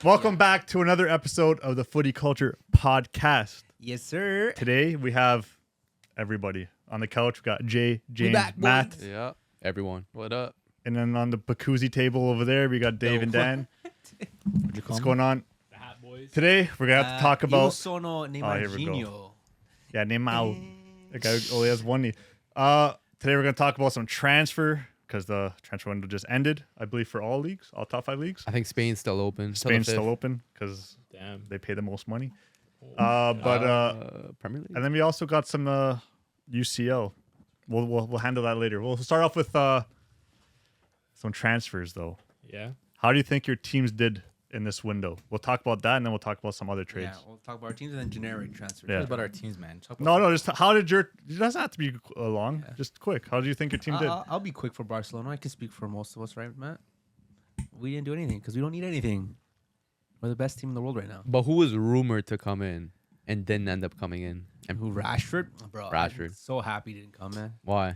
Welcome back to another episode of the Footy Culture Podcast. Yes, sir. Today we have everybody on the couch. We got Jay, James, back, Matt, boys. Yeah, everyone. What up? and then on the Bakuzi table over there we got Dave and Dan. What's going on? The Hat Boys. Today we're gonna have to talk Io about sono here we go. Neymar. Neymar. The guy who only has one knee. Today we're gonna talk about some transfer because the transfer window just ended. I believe for all leagues, all top 5 leagues. I think Spain's still open. Spain's still open because Damn. they pay the most money. Premier League. And then we also got some UCL. We'll handle that later. We'll start off with some transfers though. Yeah. How do you think your teams did in this window? We'll talk about that, and then we'll talk about some other trades. Yeah, we'll talk about our teams and then generic transfers. Yeah. What about our teams, man? No, just how did your? It doesn't have to be long. Yeah. Just quick. How do you think your team did? I'll be quick for Barcelona. I can speak for most of us, right, Matt? We didn't do anything because we don't need anything. We're the best team in the world right now. But who was rumored to come in and didn't end up coming in? And Who, Rashford? Bro, Rashford. I'm so happy he didn't come, man. why?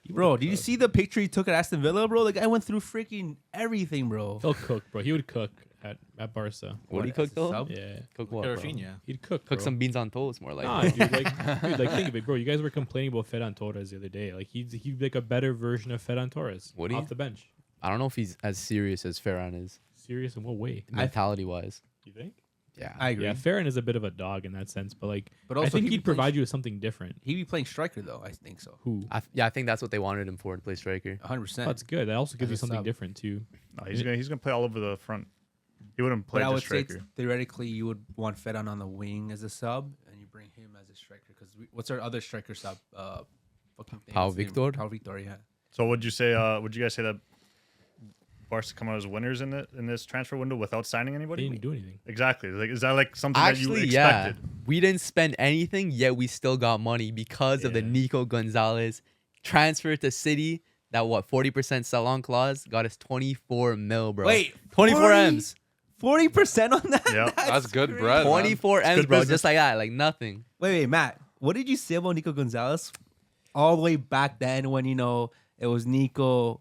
Bro, did you see the picture he took at Aston Villa, bro? The guy went through freaking everything, bro. He'll cook, bro. He would cook at Barca. What do you as cook a though? sub? Yeah. Cook what? Bro? Rafinha. He'd cook, Cook bro. some beans on toast, more like. Nah, dude, like think of it, bro. You guys were complaining about Ferran Torres the other day. Like he'd like a better version of Ferran Torres. Would he? Off the bench. I don't know if he's as serious as Ferran is, Serious in what way? mentality wise. You think? Yeah. I agree. Yeah, Ferran is a bit of a dog in that sense, but like But I also think he'd be he'd provide you with something different. He'd be playing striker, though. I think so. Who? I think that's what they wanted him for, to play striker. 100%. That's good. That also gives As you a something sub. different too. No, he's gonna play all over the front. He wouldn't play But I the would say striker. theoretically you would want Ferran on the wing as a sub, and you bring him as a striker. Because what's our other striker sub? Fucking thing. Pau What's his name? Victor? Pau Victor, yeah. So would you say? Would you guys say that Barca come out as winners in this transfer window without signing They anybody? didn't do anything. Exactly. Like, is that like something that you Actually, yeah. expected? We didn't spend anything, yet we still got money because of the Yeah. Nico Gonzalez transfer to City. That 40% sell-on clause got us 24 mil, bro. Wait, 24 40? M's. 40% on that? Yeah. That's good crazy. bread. 24 M's, good bro. business. Just like that, like nothing. Wait, Matt. What did you say about Nico Gonzalez? All the way back then when, it was Nico,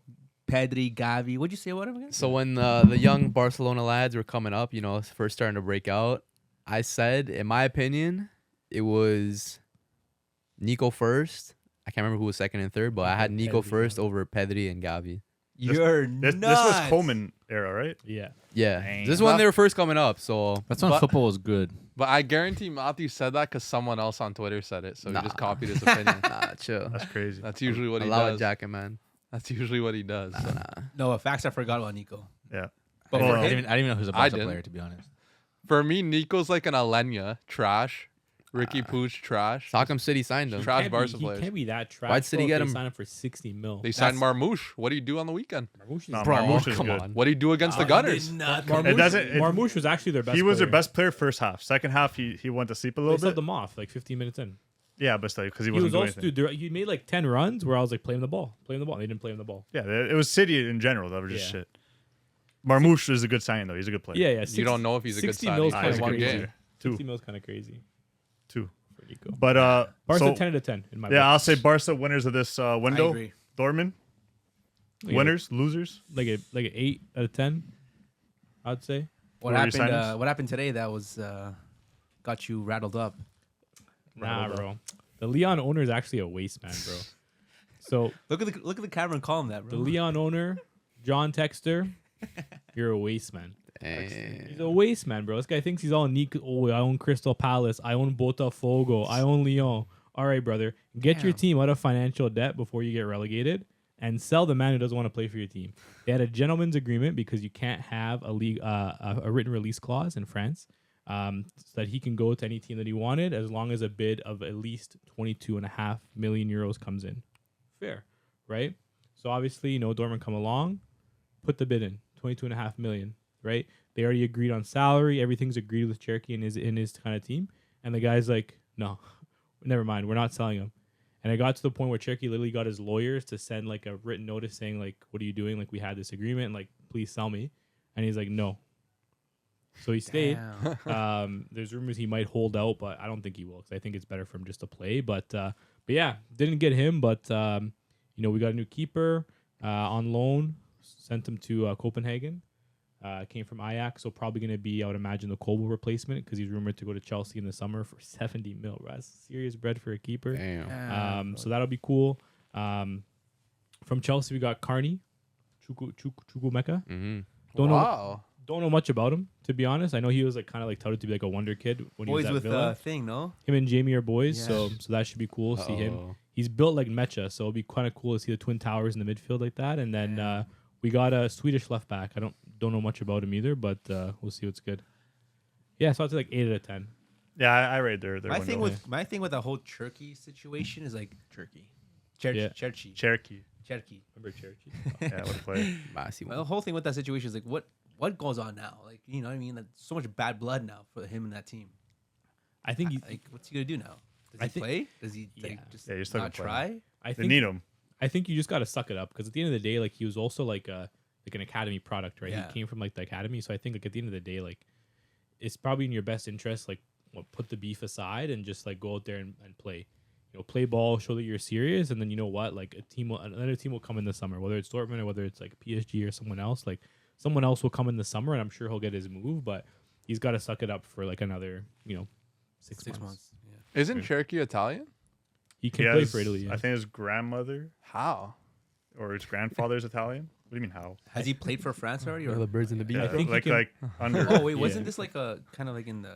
Pedri, Gavi. What'd you say about him again? So when the young Barcelona lads were coming up, first starting to break out, I said, in my opinion, it was Nico first. I can't remember who was second and third, but I had Nico Pedri, first yeah. over Pedri and Gavi. You're This nuts. was Coleman era, right? Yeah. Yeah, Dang. this is when they were first coming up. So That's when football was good. But I guarantee Matthew said that because someone else on Twitter said it, so Nah. he just copied his opinion. nah, chill. That's crazy. That's usually what he Allow does. it, jacket, man. That's usually what he does. so. No, facts I forgot about Nico. Yeah. But Well, for I him, didn't even know he was a I Barca didn't. player, to be honest. For me, Nico's like an Alenia, trash. Ricky Pooch, trash. Stockholm City signed him. Trash Can't Barca be, he players. can't be that trash. Why'd City bro, if get they him? Sign him for 60 mil. They signed Marmouche. What do you do on the weekend? Marmouche is Nah, Bro, Marmouche is come good. on. What do you do against the Gunners? Marmouche was actually their best. He was their player. best player first half. Second half, he went to sleep a They little subbed bit. them off like 15 minutes in. Yeah, but still, because he He wasn't was doing also anything. dude. He made like 10 runs where I was like, play him the ball. They didn't play him the ball. Yeah, it was City in general that were just Yeah. shit. Marmouche is a good signing though. He's a good player. Yeah, yeah. You don't know if he's a good 60 signing. mils Nah, kind he's of a one good crazy. game. player. 60 mils kind of crazy Two. for Nico. But Barca so 10 out of 10 in my yeah, book. I'll say Barca winners of this window. agree. Dortmund Like winners, losers. like an 8 out of 10. I'd say. What What were your happened? signings? What happened today that was got you rattled up? Nah, bro. The Leon owner is actually a waste man, bro. So Look at the camera and call him that, the bro. Leon owner, John Texter, you're a waste man. Dang. He's a waste man, bro. This guy thinks he's all Nico. Oh, I own Crystal Palace. I own Botafogo. I own Lyon. All right, brother. Get your Damn. team out of financial debt before you get relegated and sell the man who doesn't want to play for your team. They had a gentleman's agreement because you can't have a league a written release clause in France, so that he can go to any team that he wanted as long as a bid of at least 22.5 million euros comes in. Fair, right? So obviously, Dortmund come along, put the bid in 22.5 million. Right? They already agreed on salary. Everything's agreed with Cherky and his kind of team. And the guy's like, no, never mind. We're not selling him. And it got to the point where Cherky literally got his lawyers to send like a written notice saying like, what are you doing? Like we had this agreement. Like please sell me. And he's like, no. So he stayed. Damn. There's rumors he might hold out, but I don't think he will because I think it's better for him just to play. But yeah, didn't get him. But we got a new keeper on loan. Sent him to Copenhagen. Came from Ajax, so probably going to be, I would imagine, the Kobo replacement because he's rumored to go to Chelsea in the summer for 70 mil. That's serious bread for a keeper. Damn. So that'll be cool. From Chelsea, we got Carney, Chukwuemeka. Mm-hmm. Don't know much about him, to be honest. I know he was like kind of like touted to be like a wonder kid when Boys he was with at Villa. thing, no? Him and Jamie are boys, Yeah. so that should be cool. See him. Uh-oh. He's built like Mecha, so it'll be kind of cool to see the twin towers in the midfield like that. And then we got a Swedish left back. I don't know much about him either, but we'll see what's good. Yeah, so I'd say like 8 out of 10. Yeah, I rate their My thing window. with the whole Turkey situation is like Turkey. Yeah. Cherky. Cherokee. Remember Cherokee? Yeah, what a player. Well, the whole thing with that situation is like what goes on now? Like, you know what I mean? Like, so much bad blood now for him and that team. I think he, Like, what's he gonna do now? Does I he think- play? Does he like, Yeah. just Yeah, you're still not gonna play. try? I They think need him. I think you just got to suck it up because at the end of the day, like he was also like an academy product, right? Yeah. He came from like the academy, so I think like at the end of the day, like it's probably in your best interest, like put the beef aside and just like go out there and play. You know, play ball, show that you're serious, and then you know what, like another team will come in the summer, whether it's Dortmund or whether it's like PSG or someone else. Like someone else will come in the summer, and I'm sure he'll get his move, but he's got to suck it up for like another, 6 months. Yeah. Isn't Cherokee Italian? He can He play has- for Italy. Yeah. I think his grandmother How? or his grandfather's Italian. What do you mean how? Has he played for France already? Or the birds and the bees. Yeah, think he like can- like under. Oh wait, Yeah. wasn't this like a kind of like in the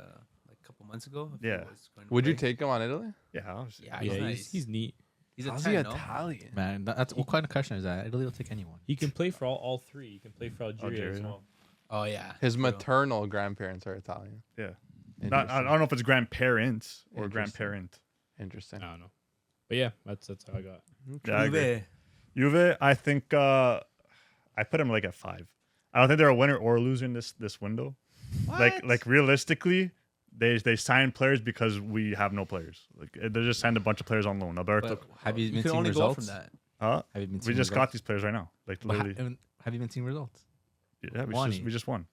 like a couple months ago? If he Yeah. was going to Would you play? take him on Italy? Yeah, obviously. Yeah, Yeah, he's nice. he's neat. He's a How's 10, he no? Italian? Man, that's what kind of question is that? Italy will take anyone. He can play for all three. He can play for Algeria as Algeria. well. Oh yeah. His true. maternal grandparents are Italian. Yeah. Not, I don't know if it's grandparents or Interesting. grandparent. Interesting. I don't know. But yeah, that's how I got. Yeah, I agree. Juve. Juve, I think I put him like at 5. I don't think they're a winner or a loser in this window. Like realistically, they sign players because we have no players. Like they just signed a bunch of players on loan. Alberto, But Have you you been can seeing only go results? from that. huh? Have you been We seeing just got results? these players right now. Like But literally, have you been seeing results? yeah, Wani. we just won.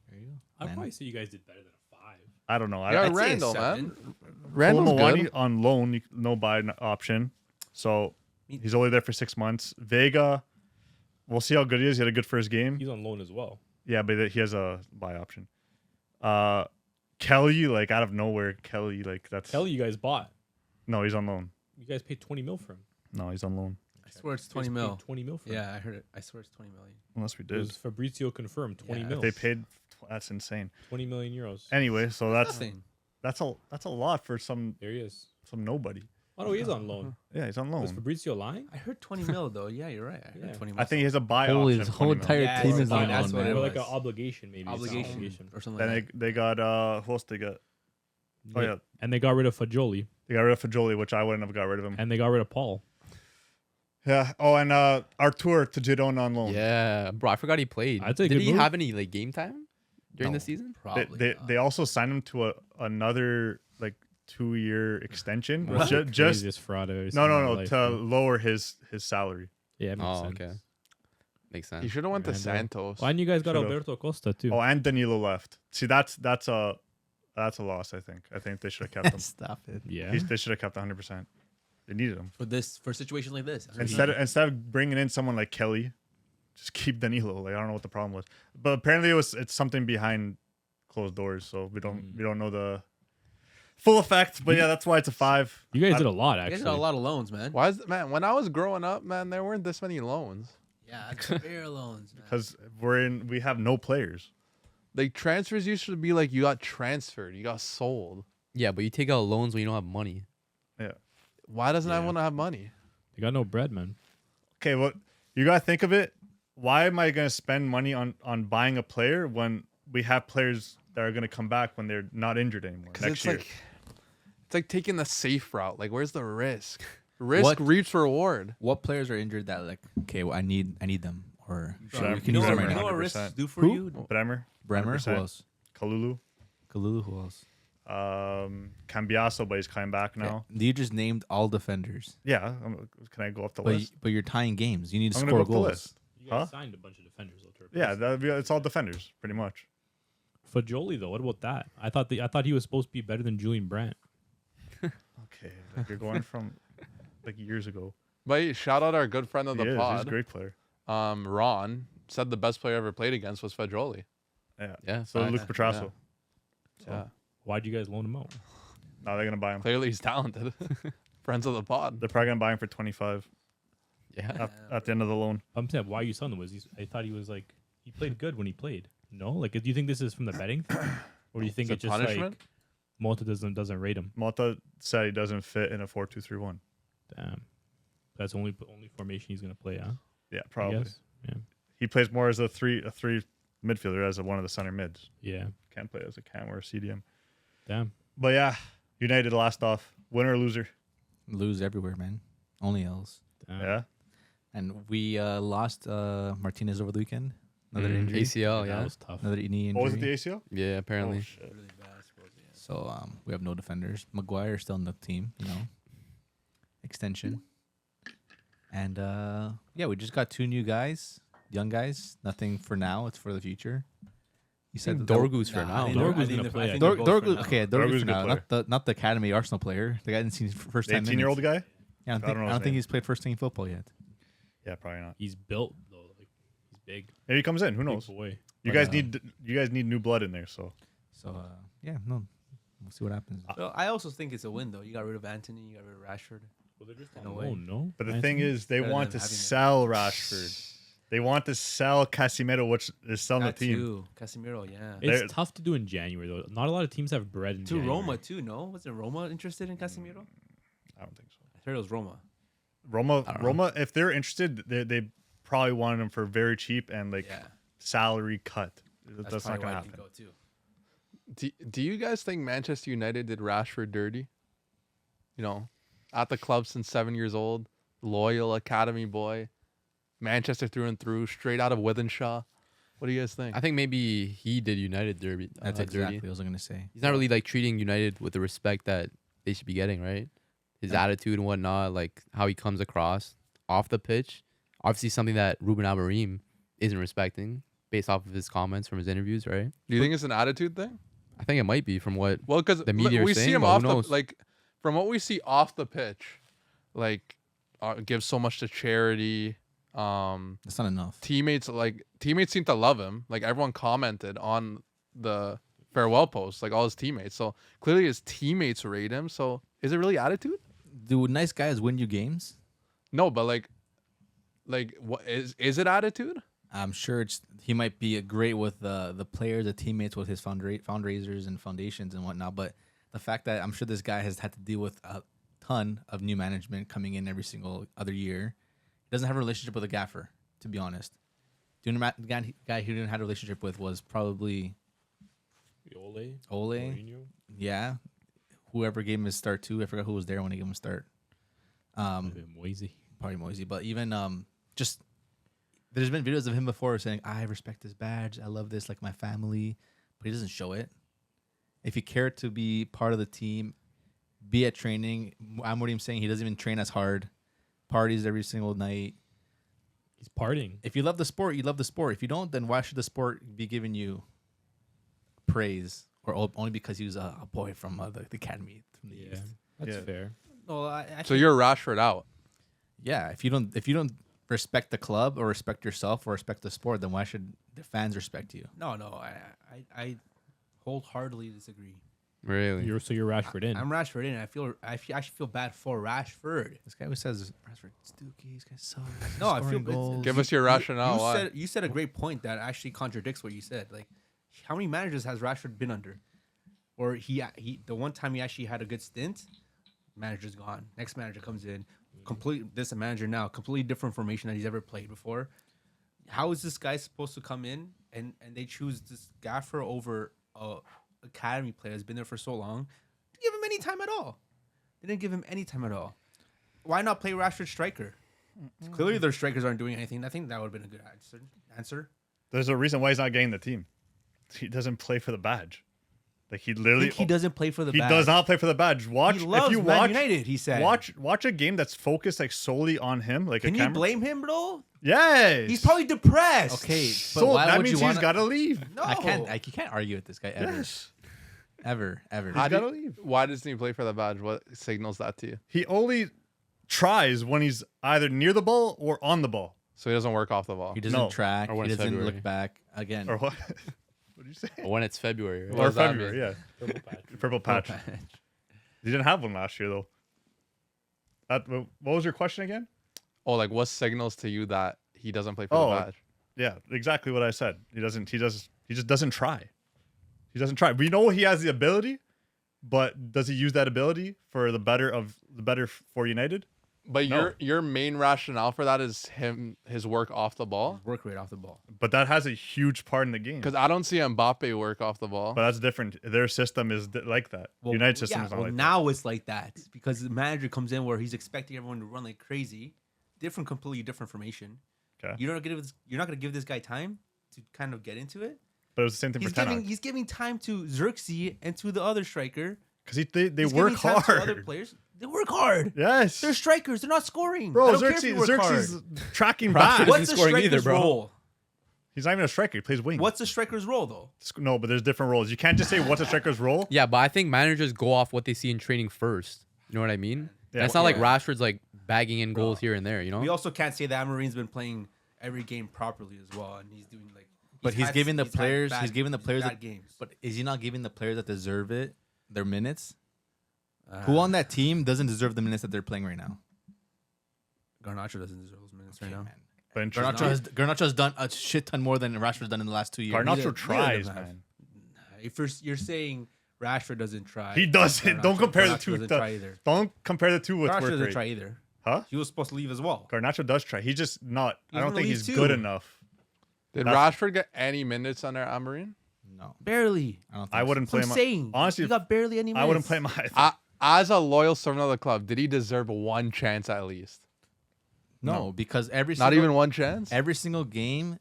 There you go. I'd Man. probably say you guys did better than a 5. I don't know. Yeah, I Randall, say a man. 7. Randall's Mawani good. on loan, no buy option. So he's only there for 6 months. Vega, we'll see how good he is. He had a good first game. He's on loan as well. Yeah, but he has a buy option. Kelly, like out of nowhere, Kelly, like that's Kelly, you guys bought. no, he's on loan. You guys paid 20 mil for him. No, he's on loan. I swear it's You guys 20 mil. paid 20 mil for him. Yeah, I heard it. I swear it's 20 million. Unless we It did. was Fabrizio confirmed 20 Yeah. mil. They paid. That's insane. 20 million euros. Anyway, so that's Nothing. that's a lot for some There he is. nobody. Oh no, he is on loan. Yeah, he's on Was loan. Fabrizio lying? I heard 20 mil though. Yeah, you're right. I heard Yeah. 20 mil. I think he has a buy Holy, option. his of whole 20 entire mil. Yeah, team it's is fine, on that's loan, what it man. Or was. like an obligation, maybe. It's not obligation obligation. or something Then like that. they got who else they got? Oh yeah, And they got rid of Fajoli. they got rid of Fajoli, which I wouldn't have got rid of him. And they got rid of Paul. Yeah. Oh, and Artur to Girona on loan. Yeah, bro, I forgot he played. I'd say Did good he move. have any like game time during No. the season? Probably. They also signed him to another like 2-year extension. What? Just Craziest fraud I've ever seen no in my no life, to man. lower his salary. Yeah, it makes Oh, sense. okay. Makes sense. He should have went to Randall. Santos. Well, and you guys got Should've. Alberto Costa too. Oh, and Danilo left. See, that's a loss. I think they should have kept him. Stop it. yeah. They should have kept 100%. They needed him for situations like this. instead of bringing in someone like Kelly. Just keep Danilo. Like I don't know what the problem was, but apparently it's something behind closed doors. So we don't know the full effect. But yeah, that's why it's a 5. You guys did a lot You actually. guys got a lot of loans, man. Why is man? When I was growing up, man, there weren't this many loans. Yeah, severe loans, man. Because we have no players. Like transfers used to be like you got transferred, you got sold. Yeah, but you take out loans when you don't have money. Yeah. Why doesn't Yeah. everyone have money? They got no bread, man. Okay, well, you gotta think of it. Why am I gonna spend money on buying a player when we have players that are gonna come back when they're not injured anymore Because next year? it's like taking the safe route. Like where's the risk? Risk What- reaps reward. What players are injured that like? Okay, well, I need them, or Sure, we can you use know them what- right you now. know what risks 100%. do for Who? you? Bremer, Bremer. 100%. Who else? Kalulu, Kalulu. Who else? Cambiaso, but he's coming back Okay, now. You just named all defenders, Yeah, can I go up the but list? but you're tying games. You need to I'm gonna go score up the goals. list. You guys Huh? signed a bunch of defenders. Though, to replace Yeah, them. it's all defenders pretty much. Fajoli though, what about that? I thought he was supposed to be better than Julian Brandt. Okay, like you're going from like years ago. But shout out our good friend of He the is. He's a pod, great player. Ron. said the best player I ever played against was Fedroli. Yeah, So facts. Luke Petrasso. Yeah. Why'd you guys loan him out? Now they're gonna buy him. Clearly he's talented. Friends of the pod. They're probably gonna buy him for 25 Yeah. at the end of the loan. I'm saying, why are you selling him? I thought he was like, he played good when he played. No? Like, do you think this is from the betting thing? Or do you think Is it it's just punishment? like, Malta doesn't rate him? Malta said he doesn't fit in a 4-2-3-1. Damn. That's only formation he's going to play, huh? Yeah, I probably. guess? Yeah. He plays more as a three midfielder as one of the center mids. Yeah. Can't play as a cam or a CDM. Damn. But yeah, United last off. Winner or loser? Lose everywhere, man. Only L's. Damn. Yeah. And we lost Martinez over the weekend. Another injury. ACL, That yeah. was tough. Another knee injury. What was it, the ACL? Yeah, apparently. Oh, shit. So we have no defenders. Maguire still on the team, extension. And yeah, we just got 2 new guys, young guys. Nothing for now. It's for the future. You said that Dorgu's for now. Dorgu's gonna play, I think. Dorgu, okay, Dorgu's Dorgu's a for good now, not the academy Arsenal player. The guy didn't see his first time. 18-year-old guy? Yeah, I I don't know don't his think name. he's played first team football yet. Yeah, probably not. He's built, though. Like, he's big. Maybe he comes in. Who Big knows? boy. You But, guys need new blood in there. So So yeah, no, we'll see what happens. Well, I also think it's a win though. You got rid of Anthony, you got rid of Rashford. Well, they're just In a on way. loan, no? but the Anthony? thing is, they Better want than to having him. sell Rashford. They want to sell Casemiro, which is selling the That team. too. Casemiro, yeah. It's They're- tough to do in January, though. Not a lot of teams have bread in To January. Roma too, no? Wasn't Roma interested in Casemiro? I don't think so. I heard it was Roma. Roma, if they're interested, they probably wanted him for very cheap and like Yeah. salary cut. That's That's not probably gonna why he happen. didn't go too. Do you guys think Manchester United did Rashford dirty? At the club since 7 years old, loyal academy boy, Manchester through and through, straight out of Withenshaw. What do you guys think? I think maybe he did United derby. That's dirty. exactly what I was gonna say. He's not really like treating United with the respect that they should be getting, right? His attitude and whatnot, like how he comes across off the pitch, obviously something that Ruben Amorim isn't respecting based off of his comments from his interviews, right? Do you think it's an attitude thing? I think it might be from what Well, because The media are we see saying, him but who off the knows? like from what we see off the pitch, like gives so much to charity. That's not enough. Teammates seem to love him. Like everyone commented on the farewell post, like all his teammates. So clearly his teammates rate him. So is it really attitude? Do nice guys win you games? No, but like what is it attitude? I'm sure he might be great with the players, the teammates, with his fundraisers and foundations and whatnot. But the fact that I'm sure this guy has had to deal with a ton of new management coming in every single other year, he doesn't have a relationship with a gaffer, to be honest. The guy he didn't have a relationship with was probably Ole. Ole. Yeah, whoever gave him his start too. I forgot who was there when he gave him a start. Moisey. Probably Moisey, but even just there's been videos of him before saying, I respect this badge, I love this like my family, but he doesn't show it. If he cared to be part of the team, be at training, I'm what I'm saying, he doesn't even train as hard, parties every single night. He's partying. If you love the sport, you love the sport. If you don't, then why should the sport be giving you praise, or only because he was a boy from the academy from the Yeah, youth? that's Yeah. fair. No, I So you're Rashford out. Yeah, if you don't respect the club or respect yourself or respect the sport, then why should the fans respect you? no. I wholeheartedly disagree. really. You're Rashford in. I'm Rashford in. I actually feel bad for Rashford. This guy who says Rashford, Stookie, these guys suck. No, I Scoring feel goals. Give us your rationale. You said a great point that actually contradicts what you said. Like, how many managers has Rashford been under? Or he the one time he actually had a good stint, manager's gone. Next manager comes in, this manager now, completely different formation that he's ever played before. How is this guy supposed to come in and they choose this gaffer over a academy player that's been there for so long? Didn't give him any time at all. They didn't give him any time at all. Why not play Rashford striker? Clearly their strikers aren't doing anything. I think that would have been a good answer. There's a reason why he's not getting the team. He doesn't play for the badge. Like he I literally, think he doesn't play for the he badge. does not play for the badge. Watch He loves if you Man watch United, he said. watch a game that's focused like solely on him. Like Can a you camera. blame him, bro? Yes. He's probably depressed. Okay, but So why that would means you he's want got to leave. No. I can't argue with this guy ever. Yes. Ever. He's How got do to leave. Why doesn't he play for the badge? What signals that to you? He only tries when he's either near the ball or on the ball. So he doesn't work off the ball. He doesn't No. track. Or when He it's doesn't February. look back again. Or what? What did you say? When it's February, right? What Or does that February, mean? yeah. Purple patch. He didn't have one last year though. What was your question again? Oh, like what signals to you that he doesn't play for the badge? Yeah, exactly what I said. He just doesn't try. He doesn't try. We know he has the ability, but does he use that ability for the better for United? But No. your main rationale for that is his work off the ball. Work rate off the ball. But that has a huge part in the game. Because I don't see Mbappe work off the ball. But that's different. Their system is like that. United system is not like that. now it's like that because the manager comes in where he's expecting everyone to run like crazy. Completely different formation. Okay. You're not gonna give this guy time to kind of get into it. But it was the same thing for Ten Hag. He's giving time to Xerxes and to the other striker. Because they He's work giving time to other hard. players. They work hard. Yes. They're strikers. They're not scoring. I Bro, don't care if you work Xerxes hard. tracking Rashford back. isn't What's the scoring striker's either, bro. role? He's not even a striker. He plays wing. What's the striker's role though? No, but there's different roles. You can't just say what's a striker's role. Yeah, but I think managers go off what they see in training first. You know what I mean? Yeah. And it's not like Yeah. Rashford's like bagging in goals here and there. You know? We also can't say that Amarin's been playing every game properly as well, and he's doing like. But he's giving the had players. bad- He's giving the players. bad That, games. but is he not giving the players that deserve it their minutes? Who on that team doesn't deserve the minutes that they're playing right now? Garnacho doesn't deserve those minutes right now. Man. But interesting. Garnacho has done a shit ton more than Rashford's done in the last 2 years. Garnacho Neither tries, of them have. man. If you're saying Rashford doesn't try, He doesn't. Don't compare the Garnacho two. Doesn't try either. Don't compare the two with Garnacho work doesn't rate. try either. Huh? He was supposed to leave as well. Garnacho does try. He's just not. He's I don't gonna think leave he's too. good enough. Did That's- Rashford get any minutes under Amarin? No, Barely. I don't. Think I wouldn't That's play what I'm him. saying. Honestly, he got barely any minutes. I wouldn't play him either. As a loyal servant of the club, did he deserve one chance at least? No, because Not even one chance. every single game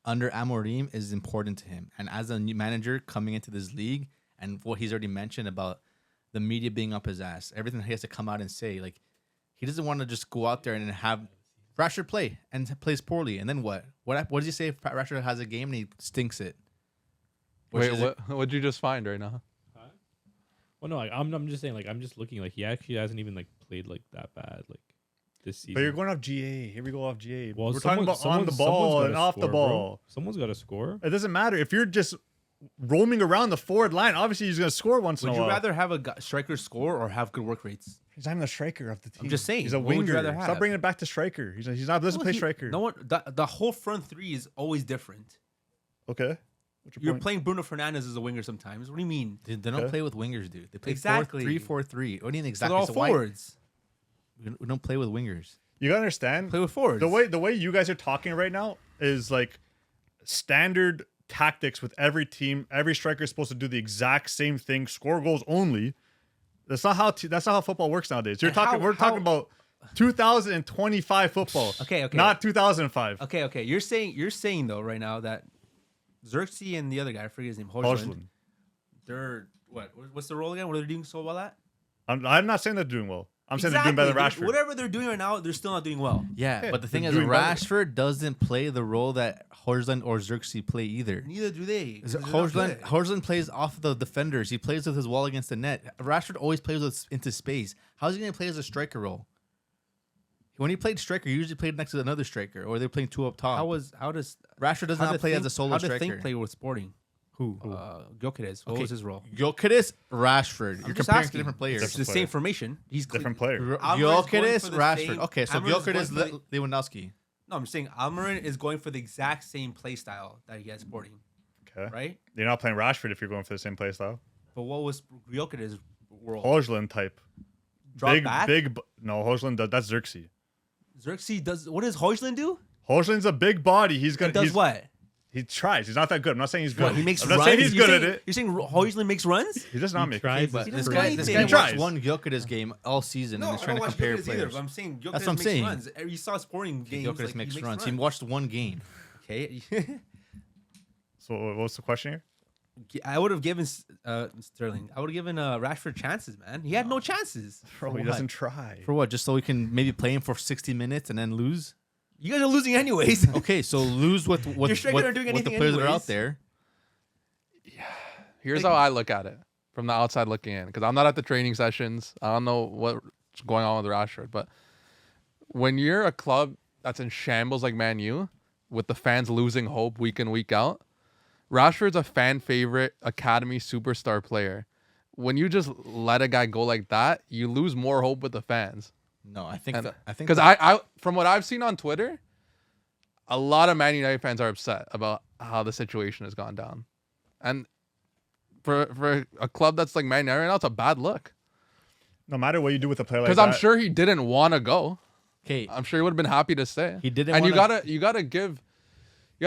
under Amorim is important to him. And as a new manager coming into this league, and what he's already mentioned about the media being up his ass, everything he has to come out and say, like he doesn't want to just go out there and have Rashford play and plays poorly, and then what? What does he say if Rashford has a game and he stinks it? Which Wait, is what'd you just find right now? Well, no, like, I'm just saying, like, I'm just looking, like, he actually hasn't even like played like that bad, like this season. But you're going off GA. Here we go off GA. Well, We're talking about on the someone's ball gotta and off the score, ball. bro. Someone's got to score. It doesn't matter if you're just roaming around the forward line. Obviously, he's going to score once in Would a you while. rather have a striker score or have good work rates? He's not even the striker of the team. just saying, He's a what would you winger. rather Stop have? bringing it back to striker. He's not. Doesn't play striker. No one. The whole front three is always different. Okay. What's your You're point? playing Bruno Fernandes as a winger sometimes. What do you mean? they don't Okay. play with wingers, dude. They play Exactly. 4-3-4-3. What do you mean So they're exactly? all So why- forwards. we don't play with wingers. You gotta understand. Play with forwards. The way you guys are talking right now is like standard tactics with every team. Every striker is supposed to do the exact same thing, score goals only. That's not how football works nowadays. You're And talking. how- We're talking how- about 2025 football. Okay. Not 2005. Okay. You're saying though right now that Xerxes and the other guy, I forget his name, Højlund, Hojlund. they're what's the role again? What are they doing so well at? I'm not saying they're doing well. I'm saying they're doing better than Rashford. Whatever they're doing right now, they're still not doing well. Yeah, but the thing they're is, doing better. Rashford doesn't play the role that Højlund or Xerxes play either. Neither do they. 'Cause they're not good. Højlund plays off the defenders. He plays with his wall against the net. Rashford always plays into space. How's he going to play as a striker role? When he played striker, he usually played next to another striker, or they're playing two up top. How does Rashford does how not did play as Think- a solo how did striker. Think play with Sporting? Who? Gyökeres. What Okay. was his role? Gyökeres, Rashford. You're just comparing asking. two different players. It's the same formation. He's Different player. Alvarez going Gyökeres, for the Rashford. same- Okay, so Alvarez going Gyökeres, for the- Lewandowski. No, I'm saying Almiron is going for the exact same play style that he had Sporting, Okay. right? You're not playing Rashford if you're going for the same play style. But what was Gyökeres' role? Hojlund type. Drop back? No, Hojlund does. That's Xerxes. Xerxes does. What does Højlund do? Hojlund's a big body. He's gonna. He does he's, what? He tries. He's not that good. I'm not saying he's good. What, he makes I'm runs. not saying he's You're good saying- at it. You're saying Højlund makes runs? He does not He make. tries But his this doesn't guy, do this anything. guy He watched tries. one Gyökeres game all season and is trying to compare players. I'm saying Gyökeres That's what I'm makes saying. runs. You saw Sporting games. Gyökeres like, makes he runs. He watched one game. Okay. So what's the question here? I would have given Sterling. I would have given Rashford chances, man. He had no chances. Bro, he what? doesn't try. For what? Just so we can maybe play him for 60 minutes and then lose? You guys are losing anyways. Okay, so lose with Your striker aren't doing with the anything players that are anyways. out there. Here's how I look at it from the outside looking in, because I'm not at the training sessions. I don't know what's going on with Rashford, but when you're a club that's in shambles like Man U, with the fans losing hope week in, week out, Rashford's a fan favorite academy superstar player. When you just let a guy go like that, you lose more hope with the fans. No, I think Because I from what I've seen on Twitter, a lot of Man United fans are upset about how the situation has gone down. And for a club that's like Man United right now, it's a bad look. No matter what you do with a player like Because that. I'm sure he didn't want to go. okay. I'm sure he would have been happy to stay. He didn't And wanna- you gotta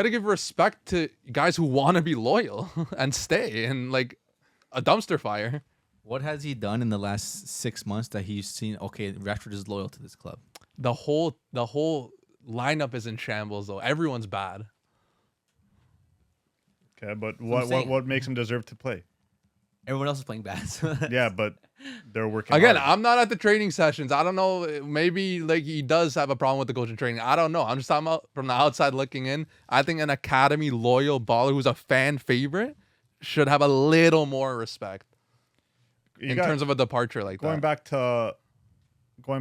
give respect to guys who want to be loyal and stay and like a dumpster fire. What has he done in the last 6 months that he's seen? Okay, Rashford is loyal to this club. The whole lineup is in shambles though. Everyone's bad. Okay, but I'm saying. what makes him deserve to play? Everyone else is playing bad. Yeah, but they're working Again, hard. I'm not at the training sessions. I don't know. Maybe like he does have a problem with the coach in training. I don't know. I'm just talking about from the outside looking in. I think an academy loyal baller who's a fan favorite should have a little more respect in terms of a departure like going that.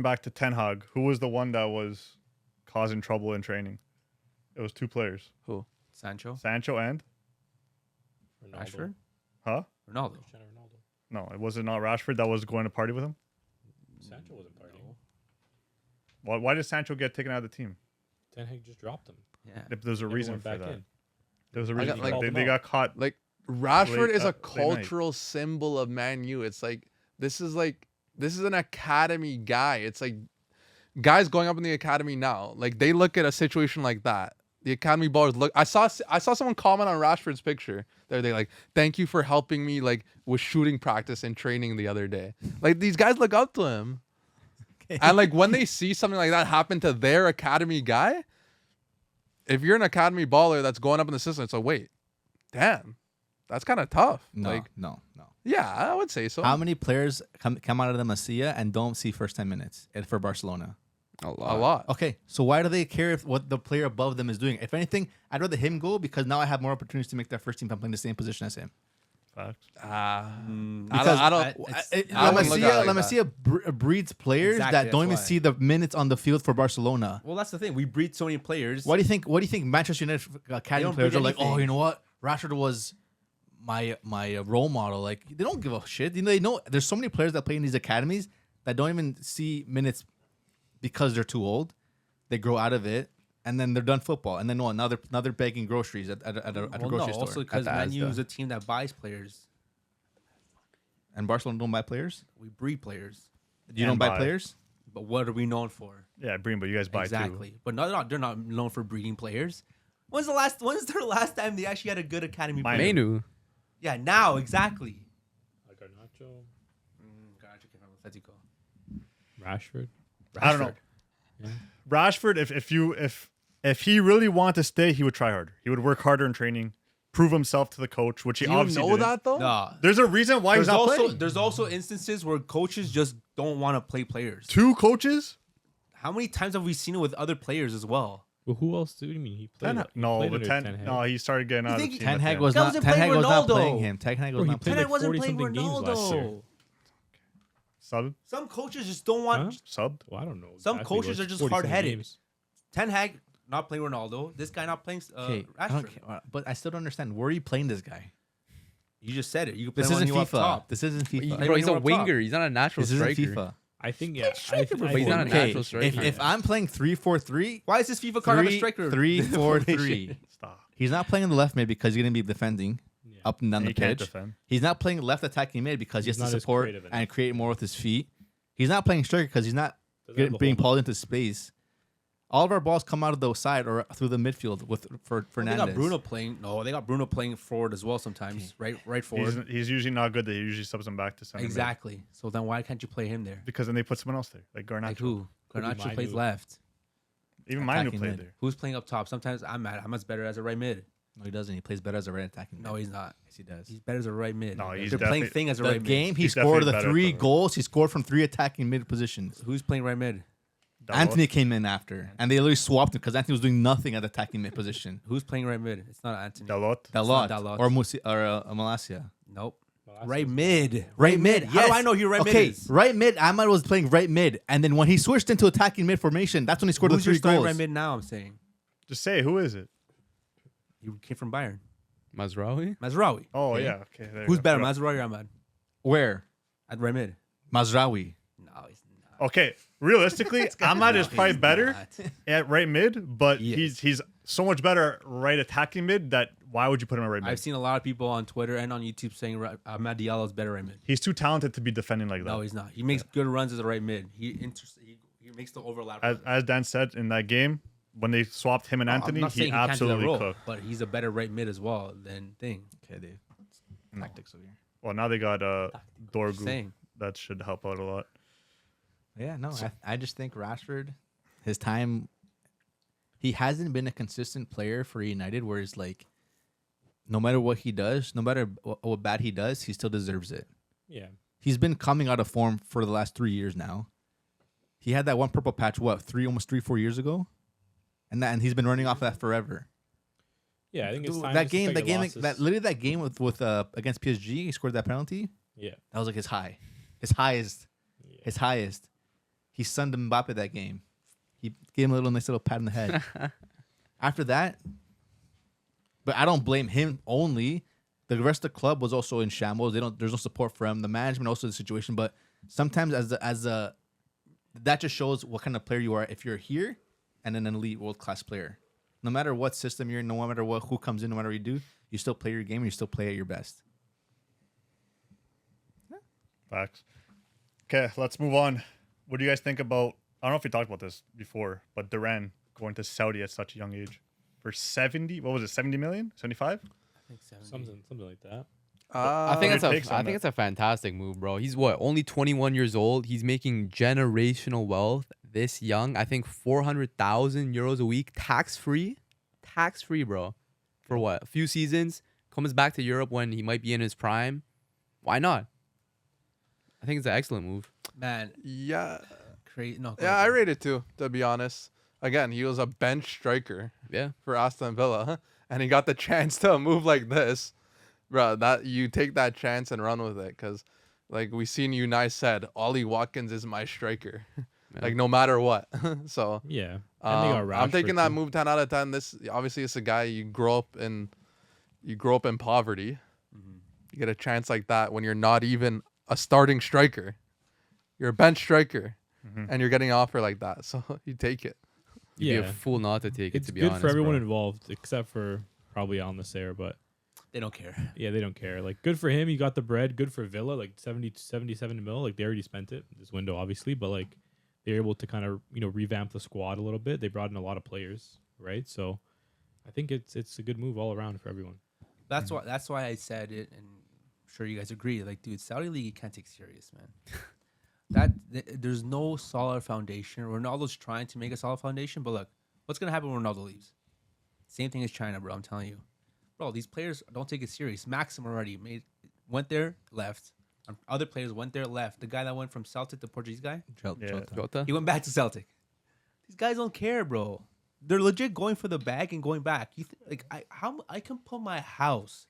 back to Ten Hag, who was the one that was causing trouble in training? It was two players, Who? Sancho, Sancho and Rashford, huh? Ronaldo. Cristiano Ronaldo. No, it was not Rashford that was going to party with him. Sancho wasn't partying. Why did Sancho get taken out of the team? Ten Hag just dropped him. Yeah. If there's a Never reason went for back that. in. There was a I reason. got, Like, like, they got caught. Like Rashford Late- is a late night. cultural symbol of Man U. It's like this is an academy guy. It's like guys going up in the academy now. Like they look at a situation like that. The academy ballers look. I saw someone comment on Rashford's picture. They like, thank you for helping me like with shooting practice and training the other day. Like these guys look up to him. And like when they see something like that happen to their academy guy, if you're an academy baller that's going up in the system, it's like, wait, damn, that's kind of tough. No, Like, no. yeah, I would say so. How many players come out of the Masia and don't see first 10 minutes for Barcelona? A lot. Okay, so why do they care if what the player above them is doing? If anything, I'd rather him go because now I have more opportunities to make that first team if I'm playing the same position as him. Facts. I Because don't. La wouldn't look at it like Masia breeds players Exactly, that don't that's even why. see the minutes on the field for Barcelona. Well, that's the thing. We breed so many players. What do you think Manchester United academy don't players breed are like? Oh, anything. you know what? Rashford was my role model. Like they don't give a shit. You know, they know there's so many players that play in these academies that don't even see minutes because they're too old. They grow out of it, and then they're done football, and then now they're begging groceries at a grocery store. Also because at the Man U Asda. is a team that buys players. And Barcelona don't buy players. We breed players. You don't And buy buy. players. But what are we known for? Yeah, Bream, but you guys buy Exactly. too. But they're not known for breeding players. When's their last time they actually had a good academy player? Menu. Yeah, now exactly. Garnacho, Rashford. Rashford. I don't know. Rashford, if he really wanted to stay, he would try harder. He would work harder in training, prove himself to the coach, which he Do you obviously know didn't. that though? Nah. There's a reason why he's not playing. There's also instances where coaches just don't want to play players. Two coaches? How many times have we seen it with other players as well? Well, who else do you mean he played? No, played with under 10. Hag. No, he started getting out of the think team. Ten at the Hag end. was That not. wasn't Ten Hag playing was not Ronaldo. playing him. Ten Hag Bro, was he not played playing. like 40 playing something games last year. Ronaldo. Sub? Some coaches just don't want. Huh? Subbed? Well, I don't know. Some exactly, coaches but are just 40 something hard-headed. games. Ten Hag not playing Ronaldo. This guy not playing Okay, I don't Rashford. care, but I still don't understand. Where are you playing this guy? You just said it. You can play This him isn't when you up FIFA. top. This isn't FIFA. Play Bro, when he's you're a up top. winger. He's not a natural This isn't striker. FIFA. I think yeah. striker I before. He's not a Okay, natural striker. if I'm playing 3-4-3, Why is this FIFA card have a striker? 3-4-3. Stop. He's not playing in the left mid because he's gonna be defending up and down He the can't pitch. defend. He's not playing left attacking mid because he He's has to not as support creative enough. and create more with his feet. He's not playing striker because he's not Doesn't have the being hold-up. pulled into space. All of our balls come out of the side or through the midfield for They Fernandez. got Bruno playing. No, they got Bruno playing forward as well sometimes. Right forward. He's usually not good. They usually subs him back to center. mid. Exactly. So then why can't you play him there? Because then they put someone else there, like Garnacho. Like who? Could be Garnacho plays Manu. left. Even Manu Attacking played mid. there. Who's playing up top? Sometimes I'm mad. I'm as better as a right mid. No, he doesn't. He plays better as a right attacking. No, mid. he's not. Yes, he does. He's better as a right mid. No, he's They're playing definitely- thing as a The right game mid. he He's scored definitely the better 3 at the- goals. He scored from 3 attacking mid positions. Who's playing right mid? Anthony came in after, and they literally swapped him because Anthony was doing nothing at the attacking mid position. Who's playing right mid? It's not Anthony. Dalot. Dalot Dalot. or Malacia. Nope. Right mid. How do I know who right mid is? Right mid. Ahmad was playing right mid, and then when he switched into attacking mid formation, that's when he scored Who's the your 3 starting goals. right mid now? I'm saying Just say, who is it? he came from Bayern. Mazraoui? Mazraoui. Oh, Okay. yeah. Okay. there you Who's go. better, Forgot. Mazraoui or Ahmad? Where? At right mid. Mazraoui. No, he's not. Okay. Realistically, Ahmad is probably better Not. at right mid, but He he's so much better at right attacking mid that why would you put him at right mid? I've seen a lot of people on Twitter and on YouTube saying Ahmad Diallo is better right mid. He's too talented to be defending like that. No, he's not. He makes good runs as a right mid. He makes the overlap. As Dan said in that game, when they swapped him and I'm Anthony, not saying he can't do that absolutely role, cooked. but he's a better right mid as well than Thing. Okay, Dave. Tactics over here. Well, now they got Dorgu. Saying. That should help out a lot. Yeah, no, I just think Rashford, his time, he hasn't been a consistent player for United. Whereas, like, no matter what he does, no matter what bad he does, he still deserves it. Yeah. He's been coming out of form for the last 3 years now. He had that one purple patch, almost 4 years ago, and he's been running off that forever. Yeah, I think it's time That to game, cut your losses. that game with against PSG, he scored that penalty. Yeah. That was like his highest. He sunned Mbappe that game. He gave him a nice little pat on the head. After that, but I don't blame him only. The rest of the club was also in shambles. There's no support for him. The management also the situation. But sometimes that just shows what kind of player you are if you're here and an elite world class player. No matter what system you're in, no matter who comes in, no matter what you do, you still play your game and you still play at your best. Facts. Okay, let's move on. What do you guys think about? I don't know if we talked about this before, but Duran going to Saudi at such a young age for 70. What was it? 70 million? 75? I think 70. Something like that. I think What are your takes on that? it's a fantastic move, bro. He's what, only 21 years old. He's making generational wealth this young. I think 400,000 euros a week, tax free, bro. For what? A few seasons. Comes back to Europe when he might be in his prime. Why not? I think it's an excellent move. Man, Yeah. crazy. No, go Yeah, ahead. I rate it too, to be honest. Again, he was a bench striker Yeah. for Aston Villa, and he got the chance to move like this. Bro, that you take that chance and run with it, because like we seen Unai said, Ollie Watkins is my striker. Like no matter what. So Yeah. And they got I'm taking Rashford, that too. move 10 out of 10. This obviously it's a guy you grow up in poverty. You get a chance like that when you're not even a starting striker. You're a bench striker, and you're getting an offer like that. So you take it. You'd Yeah. be a fool not to take it, It's to be good honest. for everyone bro. involved, except for probably Al Nasser, but They don't care. yeah, they don't care. Like, good for him. He got the bread. Good for Villa, like 70 to 77 mil. Like, they already spent it this window, obviously, but like they're able to kind of revamp the squad a little bit. They brought in a lot of players, right? So I think it's a good move all around for everyone. That's why I said it, and I'm sure you guys agree. Like, dude, Saudi League you can't take serious, man. There's no solid foundation. Ronaldo's trying to make a solid foundation, but look, what's gonna happen when Ronaldo leaves? Same thing as China, bro. I'm telling you, bro. These players don't take it serious. Maxim already went there, left. Other players went there, left. The guy that went from Celtic, the Portuguese guy, Yeah. Jota? he went back to Celtic. These guys don't care, bro. They're legit going for the bag and going back. I can put my house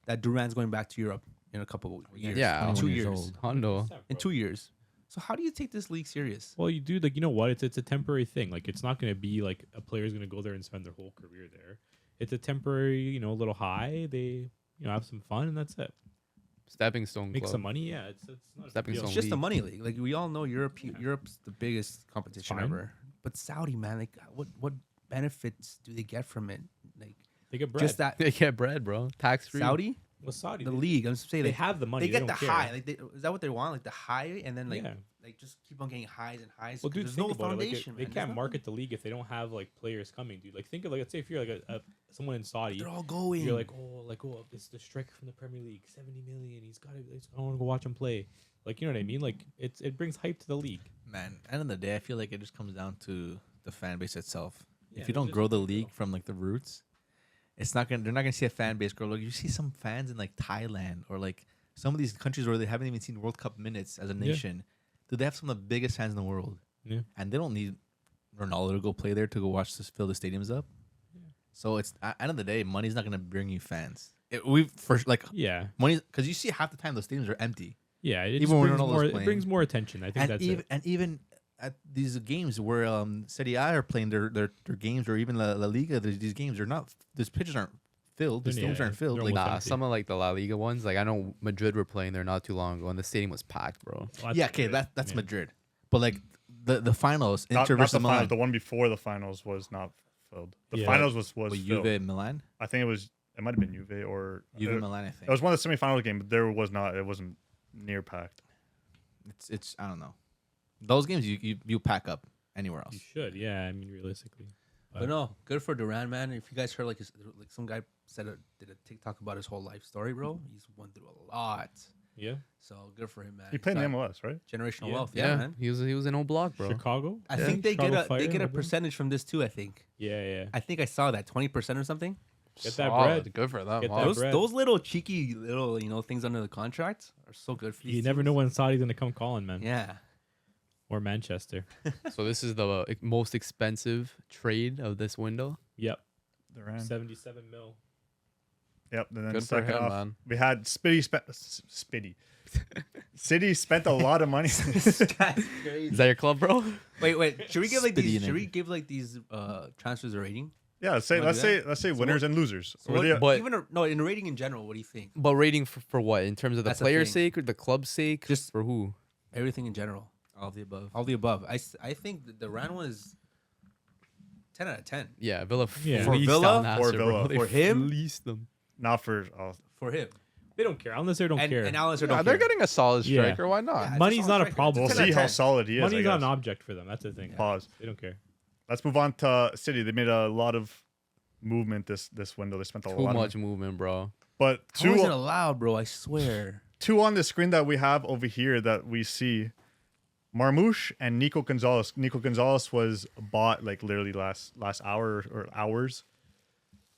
that Duran's going back to Europe in a couple of years. Yeah, in 2 21 years years. old. Hondo. In 2 years. So how do you take this league serious? Well, you do, like, you know what? It's a temporary thing. Like, it's not going to be like a player's going to go there and spend their whole career there. It's a temporary, little high. They, have some fun, and that's it. Stepping stone Make club. some money. Yeah, it's not a Stepping big deal. stone. It's just a league. money league. Like, we all know Europe's the biggest competition fine. ever. But Saudi, man, like, what benefits do they get from it? Like, They get bread. just that They get bread, bro. Tax free. Saudi, Well, Saudi, the they, league. I'm just saying they have the money. They get don't the care. high. Like, is that what they want? Like the high, and then Yeah. like just keep on getting highs and highs. Well, 'cause dude, there's think no about foundation. it. Like, they man. can't There's market the league if they don't have like players coming, dude. Like, think of let's say if you're like someone in Saudi, nothing. They're all going. you're like, it's the striker from the Premier League, 70 million. I want to go watch him play. Like, you know what I mean? Like, it brings hype to the league. Man, end of the day, I feel like it just comes down to the fan base itself. Yeah, If you they're don't just grow the gonna grow. league from like the roots, they're not gonna see a fan base grow. Like you see some fans in like Thailand or like some of these countries where they haven't even seen World Cup minutes as a nation. Do they have some of the biggest fans in the world? Yeah. And they don't need Ronaldo to go play there to go watch this fill the stadiums up. Yeah. So it's at the end of the day, money's not gonna bring you fans. We for like Yeah, money because you see half the time those stadiums are empty. yeah. It Even just when brings Ronaldo's more. It playing. brings more attention. I think And that's even it. and even at these games where Serie A are playing their games, or even La Liga, these games are not. These pitches aren't filled. The Yeah, stadiums aren't filled. they're Like, almost Nah, empty. some of like the La Liga ones. Like I know Madrid were playing there not too long ago, and the stadium was packed, bro. Oh, that's yeah, okay, great. that's Yeah. Madrid. But like the finals, Not Inter the versus finals. Milan. The one before the finals was not filled. The Yeah. finals was With filled. Juve and Milan. I think it was. It might have been Juve or Juve it, and Milan, I think. it was one of the semifinal games, but there was not. It wasn't near packed. It's I don't know. Those games you pack up anywhere else. You should. Yeah, I mean, realistically. But no, good for Duran, man. If you guys heard like some guy did a TikTok about his whole life story, bro. He's went through a lot. Yeah. So good for him, man. He played in He's the got MLS, right? generational Yeah. wealth. Yeah, man. He was an old block, bro. Chicago. I Yeah. think they Chicago get Fire, a remember? percentage from this too. I think. Yeah. I think I saw that 20% or something. Get that Solid. bread. Good for them. Get huh? that Those bread. those little cheeky little things under the contract are so good for You these never teams. know when Saudi's gonna come calling, man. Yeah. Or Manchester. So this is the most expensive trade of this window. Yep. Duran. 77 mil. Yep. And then Good for second him, off, man. we had Spitty. City spent a lot of money. Is that your club, bro? Wait. Should we give like Spitty these? in Should it. we give like these transfers a rating? Yeah, Wanna do let's that? say winners and losers. So Or the- But- even in a rating in general, what do you think? But rating for what? In terms of the That's the player's thing. sake or the club's sake? Just- for who? Everything in general. All of the above. All the above. I think the Duran one is 10 out of 10 Yeah, Villa. Yeah. For fleeced Villa? Al Nassr, For bro. Villa. They For him? fleeced them. not for for him. They don't care. Unless they don't And care. Alice Yeah, don't they're care. getting a solid Yeah. striker. Why not? Yeah, it's Money's a not a solid problem. We'll 10 out see of how 10. solid he is. I Money's not an guess. object for them. That's the thing. Pause. They don't care. Let's move on to City. They made a lot of movement this window. They spent a Too lot. much Of money. movement, bro. But How is it allowed, bro? I swear. two on the screen that we have over here that we see. Marmoush and Nico Gonzalez. Nico Gonzalez was bought like literally last hour or hours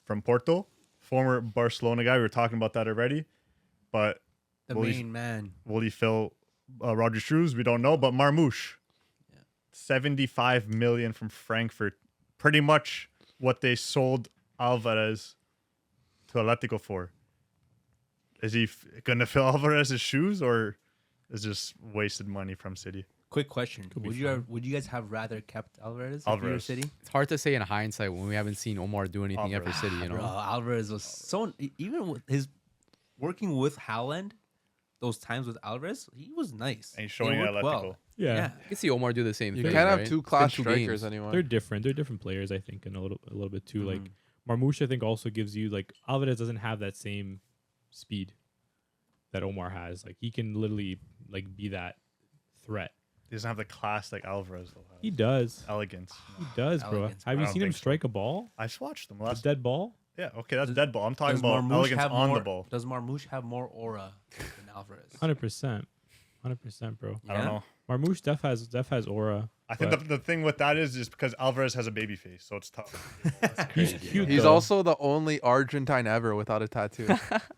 from Porto. Former Barcelona guy. We were talking about that already. But The will main man. he fill Roger Shoes? We don't know. But Marmoush, Yeah. 75 million from Frankfurt. Pretty much what they sold Alvarez to Atletico for. Is he going to fill Alvarez's shoes, or is this wasted money from City? Quick question: Could be Would you guys have rather kept Alvarez? If you were Alvarez. City? It's hard to say in hindsight when we haven't seen Omar do anything yet for Alvarez. City, you know? Bro, Alvarez was so even with his working with Haaland, those times with Alvarez, he was nice. And he's They showing at worked Atletico. well. Yeah. I can see Omar do the same You thing. can't have right? two It's class been 2 strikers games. anymore. They're different. They're different players, I think, and a little bit too. Like Marmoush, I think, also gives you like Alvarez doesn't have that same speed that Omar has. Like he can literally like be that threat. He doesn't have the class like Alvarez though. He does. Elegance. He does, bro. Elegance, Have I you don't seen him think so. strike a ball? I just watched them A last. dead ball? Yeah, okay, that's dead ball. I'm talking Does about Marmoush elegance have on more, the ball. Does Marmoush have more aura than Alvarez? 100%. 100%, bro. I don't know. Marmoush def has aura. I think but the thing with that is just because Alvarez has a baby face, so it's tough. he's cute. He's though. also the only Argentine ever without a tattoo.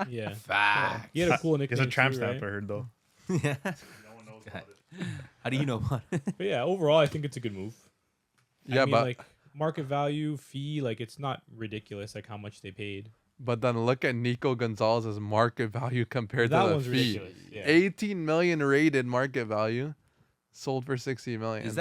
yeah. Fact. He had a cool nickname. He's a tramp too, stamp, right? I heard though. Yeah. No one knows about How do you know about it? But yeah, overall, I think it's a good move. Yeah, I mean, but like market value fee, like it's not ridiculous, like how much they paid. then look at Nico Gonzalez's market value compared That to the one's fee. ridiculous. Yeah. 18 million rated market value, sold for 60 million. Is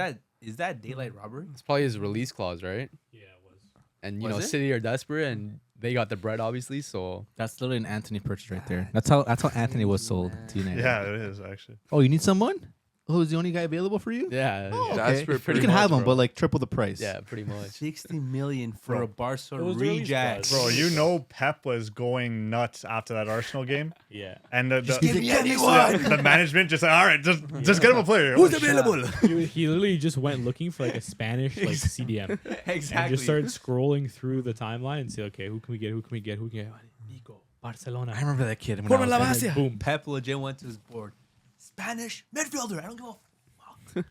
that daylight robbery? It's probably his release clause, right? Yeah, it was. And you Was know, it? City are desperate and they got the bread, obviously. So That's literally an Anthony purchase right there. That's how Anthony was sold to United. Yeah, it is actually. Oh, you need someone? Who's the only guy available for you? yeah, Oh, yeah, okay. Desperate You pretty can have much, him, bro. but like triple the price. yeah, pretty much. 60 million for Bro. a Barca It was the release reject. clause. Bro, you know Pep was going nuts after that Arsenal game, Yeah. and give me anyone. the management just like, all right, just get him a player. Who's available? he literally just went looking for like a Spanish like CDM Exactly. and just started scrolling through the timeline and say, okay, who can we get? Who can we get? Who can we get? Nico, Barcelona. I remember that kid. When I was there. Boom. Pep legit went to his board. Spanish midfielder. I don't give a fuck.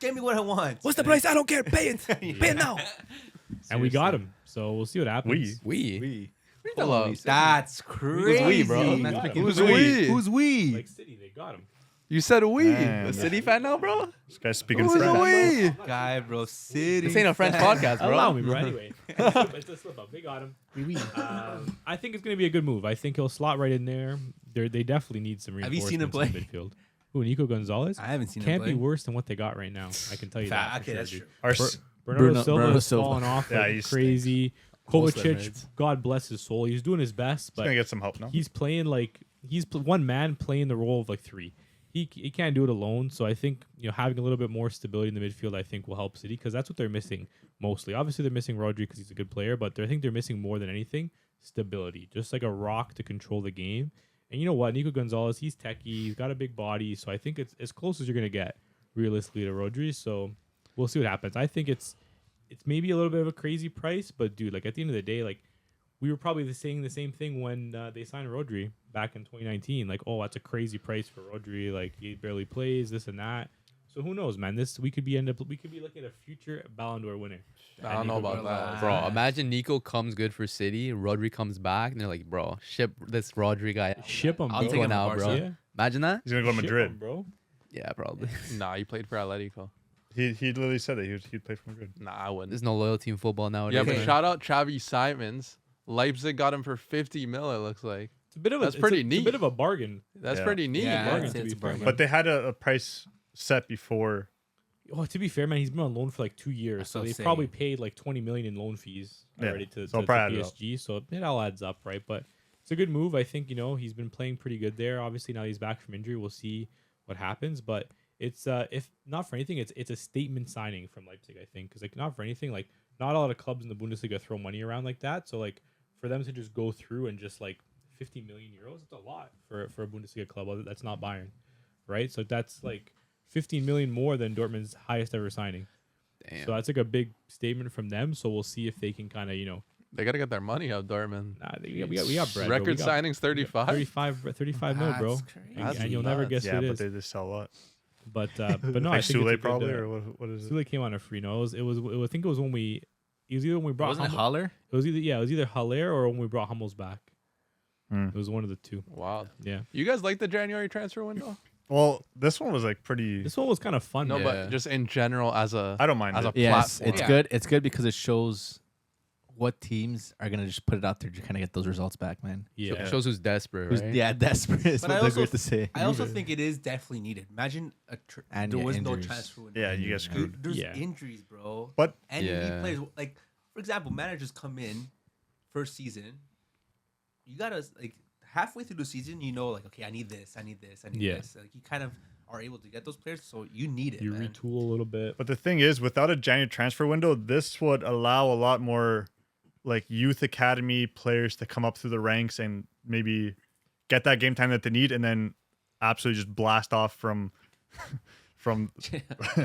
Give me what I want. What's the price? I don't care. Pay it. Pay it now. And we got him. So we'll see what happens. We. That's crazy, we, bro? Who's we? Who's we? Like City, they got him. You said we. Man, A City fan now, bro? This guy's speaking Who's French. a we? Guy, bro, city. This ain't a French podcast, bro. Allow me, bro. Anyway, it's a slip up. They got him. I think it's gonna be a good move. I think he'll slot right in there. They definitely need some Have you reinforcements seen him play? in midfield. Who, Nico Gonzalez? I haven't seen him Can't play. be worse than what they got right now. I can tell you that. for Okay, sure, that's dude. true. Our Bernardo Silva Bernardo is Silva. falling off Yeah, like he's crazy. Most of them, Kovacic, right? God bless his soul. He's doing his best, gonna but get some help now. he's playing like one man playing the role of like three. He can't do it alone. So I think having a little bit more stability in the midfield I think will help City because that's what they're missing mostly. Obviously they're missing Rodri because he's a good player, but I think they're missing more than anything stability, just like a rock to control the game. And you know what, Nico Gonzalez, he's techie, he's got a big body, so I think it's as close as you're gonna get realistically to Rodri. So we'll see what happens. I think it's maybe a little bit of a crazy price, but dude, like at the end of the day, like we were probably saying the same thing when they signed Rodri back in 2019. Like, oh, that's a crazy price for Rodri. Like he barely plays, this and that. So who knows, man? We could be looking at a future Ballon d'Or winner. I don't know about that. Bro, imagine Nico comes good for City, Rodri comes back, and they're like, bro, ship this Rodri guy. Ship him, I'll bro. take him now, to bro. Barca. Yeah. Imagine that. He's gonna go to Ship Madrid. him, bro. Yeah, probably. Nah, he played for Atletico. He literally said that he'd play for Madrid. Nah, I wouldn't. There's no loyalty in football nowadays. Yeah, but Okay. shout out Xavi Simons. Leipzig got him for 50 mil. It looks like It's a bit of That's it's pretty It's a neat. bit of a bargain. that's Yeah. pretty neat. Yeah, man. I'd say to it's be a fair, bargain. But they had a price set before. Oh, to be fair, man, he's been on loan for like 2 years, That's so what I'm they saying. probably paid like 20 million in loan fees Yeah, already to so probably add it up. PSG. So it all adds up, right? But it's a good move. I think he's been playing pretty good there. Obviously, now he's back from injury. We'll see what happens, but it's if not for anything, it's a statement signing from Leipzig. I think because like not for anything, like not a lot of clubs in the Bundesliga throw money around like that. So like for them to just go through and just like 50 million euros, it's a lot for a Bundesliga club that's not Bayern, right? So that's like 15 million more than Dortmund's highest ever signing. Damn. So that's like a big statement from them. So we'll see if they can kind of They gotta get their money out, Dortmund. we got bread. bro. Record We got signings 35. 35 mil, bro. That's crazy. And you'll never guess nuts. Yeah, who it but is. they just sell a lot. But no, I Like think it's a Sule good, probably, or what is it? Sule came on a free. No, it was I think it was when we. It was either when we brought. Wasn't it Hummel- Haller? It was either Haller or when we brought Hummels back. Hmm. It was one of the two. Wow. Yeah. You guys like the January transfer window? Well, this one was like pretty. This one was kind of fun. No, man. but just in general as a I don't mind as a it. Yes, platform. it's Yeah. good. It's good because it shows what teams are gonna just put it out there to kind of get those results back, man. yeah. Shows who's desperate, Who's, right? yeah, desperate is But what I they're also good to say. I also think it is definitely needed. Imagine And there yeah, was no injuries. transfer window. Yeah, you get screwed. Dude, there's Yeah. injuries, bro. But And you need Yeah. players like, for example, managers come in first season. You gotta like halfway through the season, like, okay, I need this, I need this, I need Yeah. this. Like you kind of are able to get those players, so you need it. You man. retool a little bit. But the thing is, without a January transfer window, this would allow a lot more like youth academy players to come up through the ranks and maybe get that game time that they need, and then absolutely just blast off from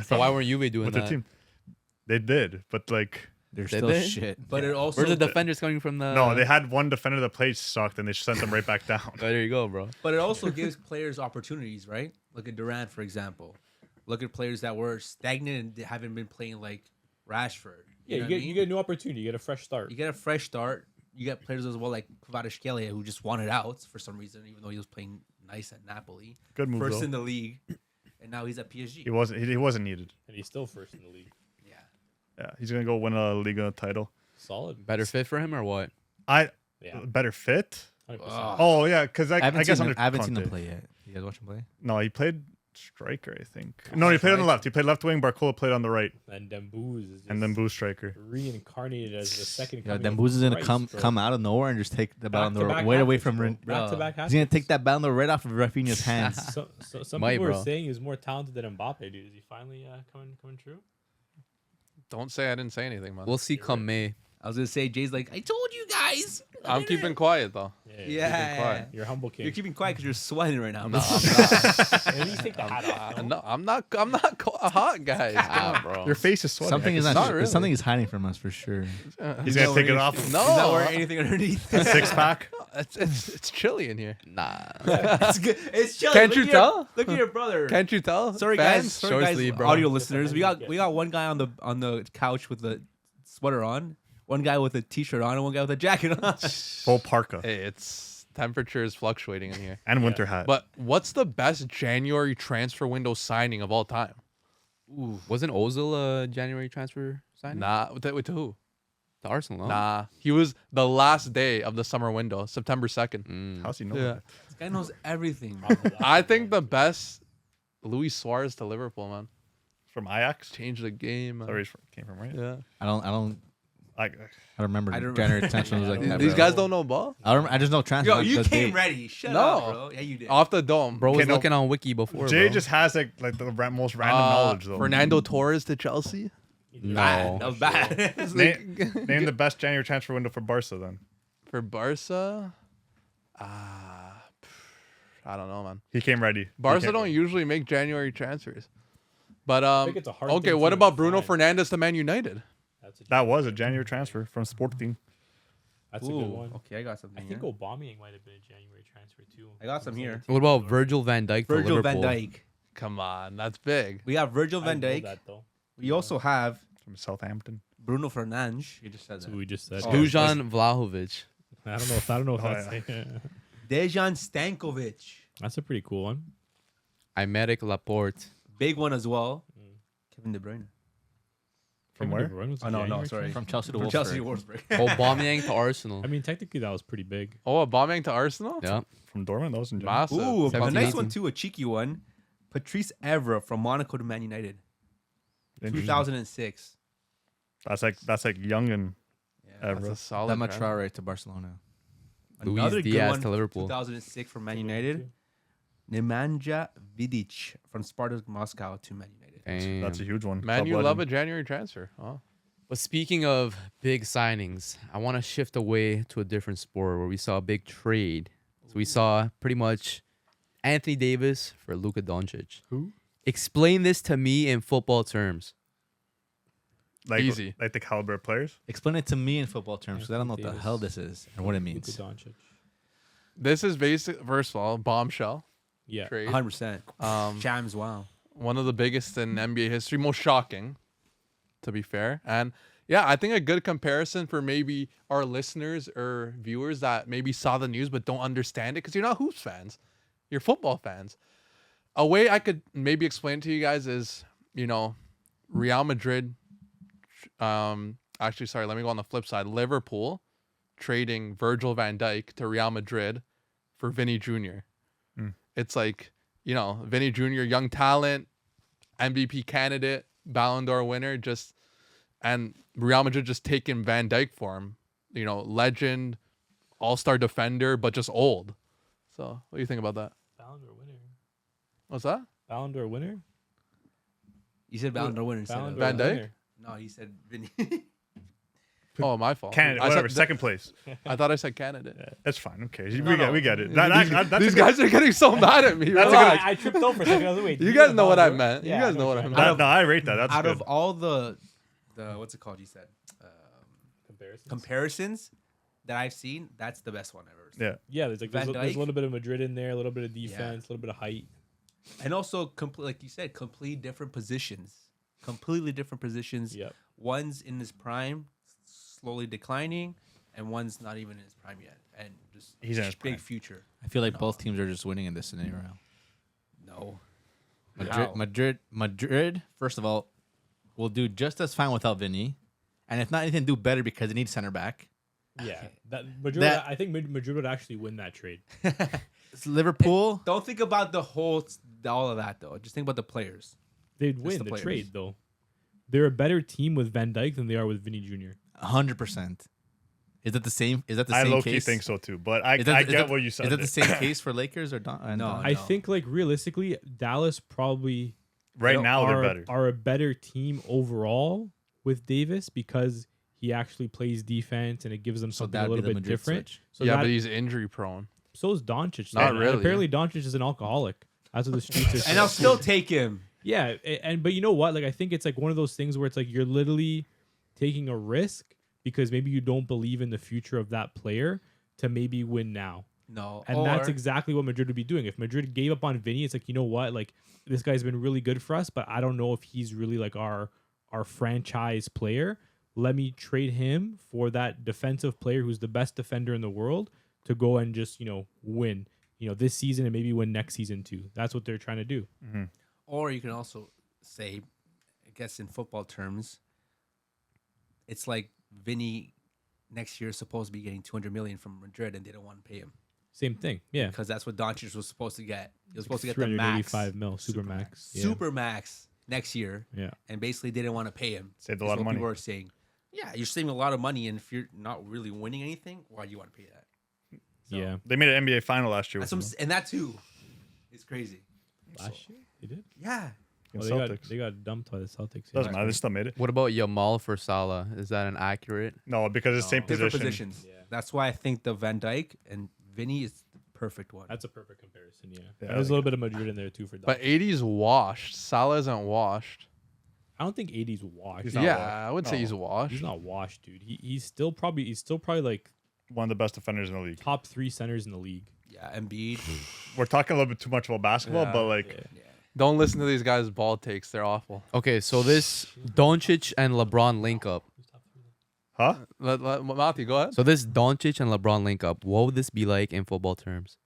So why weren't Juve doing with the that? team. They did, but like They're Did still they? shit. But it also, Where's the defenders coming from? The no, they had one defender that played sucked, and they sent them right back down. Oh, there you go, bro. but it also gives players opportunities, right? Look at Duran, for example. Look at players that were stagnant and haven't been playing like Rashford. Yeah, know you what get I mean? you get a new opportunity. You get a fresh start. You get a fresh start. You get players as well like Kvaratskhelia who just wanted out for some reason, even though he was playing nice at Napoli. Good move First though. in the league, and now he's at PSG. He wasn't needed. And he's still first in the league. Yeah. Yeah, he's gonna go win a Liga title. Solid. Better fit for him or what? I Yeah. better fit. 100%. Oh yeah, because I I haven't guess seen him, under I haven't seen him Conte. play yet. You guys watch him play? No, he played striker, I think. No, he played on the left. He played left wing. Barcola played on the right, And Dembouz is just and then boost striker. reincarnated as the second Yeah, coming of Dembouz is gonna Christ, bro. come out of nowhere and just take the Ballon d'Or Back-to-back right away hat-tricks, from. bro. Ren- Back-to-back He's gonna hat-tricks. take that Ballon d'Or right off of Rafinha's hands. So some Might, people are bro. saying he's more talented than Mbappe, dude. Is he finally coming true? Don't say I didn't say anything, man. We'll see come May. I was gonna say, Jay's like, I told you guys. I'm keeping quiet though. Yeah. You're humble king. You're keeping quiet because you're sweating right now. No, I'm not. At least take the hat off. no? No, I'm not hot, guys. Ah, bro. Your face is sweating. Something is Not not. really. Something is hiding from us for sure. He's gonna take it off. He's not No, wearing anything underneath. Six pack. it's chilly in here. Nah. it's good. It's chilly. Can't Look you at tell? Look at your brother. Can't you tell? Sorry Fans? guys. Sorry short guys. sleeve, bro. Audio listeners. We got one guy on the couch with the sweater on, one guy with a t-shirt on, and one guy with a jacket on. Full parka. Hey, it's temperature is fluctuating in here. And winter hat. But what's the best January transfer window signing of all time? Ooh, wasn't Ozil a January transfer signing? Nah, with who? To Arsenal, no? Nah, he was the last day of the summer window, September 2nd. How's he know Yeah. that? This guy knows everything. I think the best, Luis Suarez to Liverpool, man. From Ajax? Changed the game. Man. That's where he came from, right? Yeah. I don't Like, remember I don't January remember. transfers like that. These bro. guys don't know ball. I just know transfer. Yo, like, you the came date. ready. Shut No. up, bro. Yeah, you did. Off the dome. Bro was Okay, no. looking on Wiki before. Jay bro. just has like the most random knowledge though. Fernando Torres to Chelsea. No. That was bad. Name the best January transfer window for Barca then. For Barca, I don't know, man. He came ready. He Barca came don't ready. usually make January transfers. But think it's a hard okay, thing what to about Bruno find. Fernandes to Man United? That was a January transfer from Sporting. That's a good one. Okay, I got something I think here. Aubameyang might have been a January transfer too. I got some here. What about Virgil van Dijk to Virgil Liverpool? van Dijk. Come on, that's big. We have Virgil I van know Dijk. that though. We also have From Southampton. Bruno Fernandes. You just said That's that. what we just said. Oh. Dusan Vlahovic. I don't know if Oh, that's Dejan Stankovic. that's a pretty cool one. Aymeric Laporte. Big one as well. Kevin De Bruyne. From Kevin where? De Bruyne was a Oh, no, January sorry. transfer? From Chelsea to From Wolfsburg. Chelsea to Wolfsburg. Aubameyang to Arsenal. I mean, technically that was pretty big. Oh, Aubameyang to Arsenal? Yeah. From Dortmund? That was in January. Massive. Ooh, a 17, nice 18. one too. A cheeky one. Patrice Evra from Monaco to Man United. Interesting. 2006. That's like young and Yeah. That's a Evra. solid. Lemma transfer. Traore to Barcelona. Luis Another good Diaz one to Liverpool. 2006 from Man United. Nemanja Vidic from Spartak Moscow to Man United. Damn. That's a huge one. Man, Club you love a legend. January transfer. Oh. But speaking of big signings, I want to shift away to a different sport where we saw a big trade. So we saw pretty much Anthony Davis for Luka Doncic. Who? Explain this to me in football terms. Like, Easy. Like the caliber of players. Explain it to me in football terms, because I don't know what the Davis. hell this is and what it Luka means. Doncic. This is basic. First of all, bombshell Yeah. trade. 100%. Shams, wow. One of the biggest in NBA history. Most shocking, to be fair. And yeah, I think a good comparison for maybe our listeners or viewers that maybe saw the news but don't understand it because you're not hoops fans, you're football fans. A way I could maybe explain to you guys is, Real Madrid. Actually, sorry, let me go on the flip side. Liverpool trading Virgil van Dijk to Real Madrid for Vinny Jr. Mm. It's like, Vinny Jr., young talent, MVP candidate, Ballon d'Or winner, and Real Madrid just taking Van Dijk for him. Legend, all-star defender, but just old. So, what do you think about that? Ballon d'Or winner. What's that? Ballon d'Or winner. You said Ballon d'Or winner instead Ballon of d'Or Van Dijk? winner. No, he said Vinny. Oh, my fault. Canada, I whatever. said, Second place. I thought I said candidate. That's fine. Okay, No, we get it. These, That's these a guys are getting so mad at me. That's a Relax. I tripped over for a second. I was like, wait, You did guys get know what Ballon I d'Or? meant. You Yeah, guys I know what I what meant. good. No, I rate that. That's Out good. of all the what's it called? You said Comparisons. comparisons that I've seen. That's the best one I've ever seen. Yeah. Yeah, there's Van there's Dijk. a little bit of Madrid in there, a little bit of Yeah. defense, a little bit of height. And also, like you said, completely different positions. Completely different positions. Yep. One's in his prime, slowly declining, and one's not even in his prime yet, and just He's in his big prime. future. I feel like both teams are just winning in this scenario. No, Madrid, How? Madrid. First of all, will do just as fine without Vinny, and if not anything, do better because they need center back. Yeah, that Madrid. That- I think Madrid would actually win that trade. It's Liverpool. Don't think about all of that though. Just think about the players. They'd Just win the the players. trade though. They're a better team with Van Dijk than they are with Vinny Jr. 100%. Is that the same? Is that the I same low key case? think so too, but I Is that- I is get that- what you said. Is that the there. same case for Lakers or Don? No. I think like realistically, Dallas probably Right now are, they're better. are a better team overall with Davis because he actually plays defense and it gives them So something a that'd be little the bit Madrid different. switch. So Yeah, that, but he's injury prone. so is Doncic. Not And really. Apparently, Doncic is an alcoholic. That's what the streets are and saying. I'll still take him. Yeah, but you know what? Like I think it's like one of those things where it's like you're literally taking a risk because maybe you don't believe in the future of that player to maybe win now. No, And that's exactly what Madrid would be doing. If Madrid gave up on Vinny, it's like, you know what? Like this guy's been really good for us, but I don't know if he's really like our franchise player. Let me trade him for that defensive player who's the best defender in the world to go and just win this season and maybe win next season too. That's what they're trying to do. Or you can also say, I guess in football terms, it's like Vinny next year is supposed to be getting 200 million from Madrid, and they don't want to pay him Same thing. Yeah. because that's what Doncic was supposed to get. He was supposed to get the max, 385 mil, super max. Yeah. super max next year, Yeah. and basically they didn't want to pay him. Saved a is lot of what money. People are saying, yeah, you're saving a lot of money, and if you're not really winning anything, why do you want to pay that? So, Yeah. They made an NBA final last year. that's With what I'm and that too is crazy. Last year they did. Yeah, Well, Celtics. they got dumped by the Celtics. yeah. Doesn't matter. They still made it. What about Yamal for Salah? Is that an accurate? No, because it's same different position. positions. Yeah. That's why I think the Van Dyke and Vinny is the perfect one. That's a perfect comparison. Yeah. Yeah, There's I a little bit of Madrid in there too for. But Doncic. 80's washed. Salah isn't washed. I don't think 80's washed. He's not Yeah, washed. I would say he's No. washed. He's not washed, dude. He's still probably like One of the best defenders in the league. top 3 centers in the league. Yeah, Embiid. We're talking a little bit too much about basketball, Yeah. but like, Yeah. Don't listen to these guys' ball takes. They're awful. Okay, so this Doncic and LeBron link up. huh? Matthew, go ahead. So this Doncic and LeBron link up. What would this be like in football terms?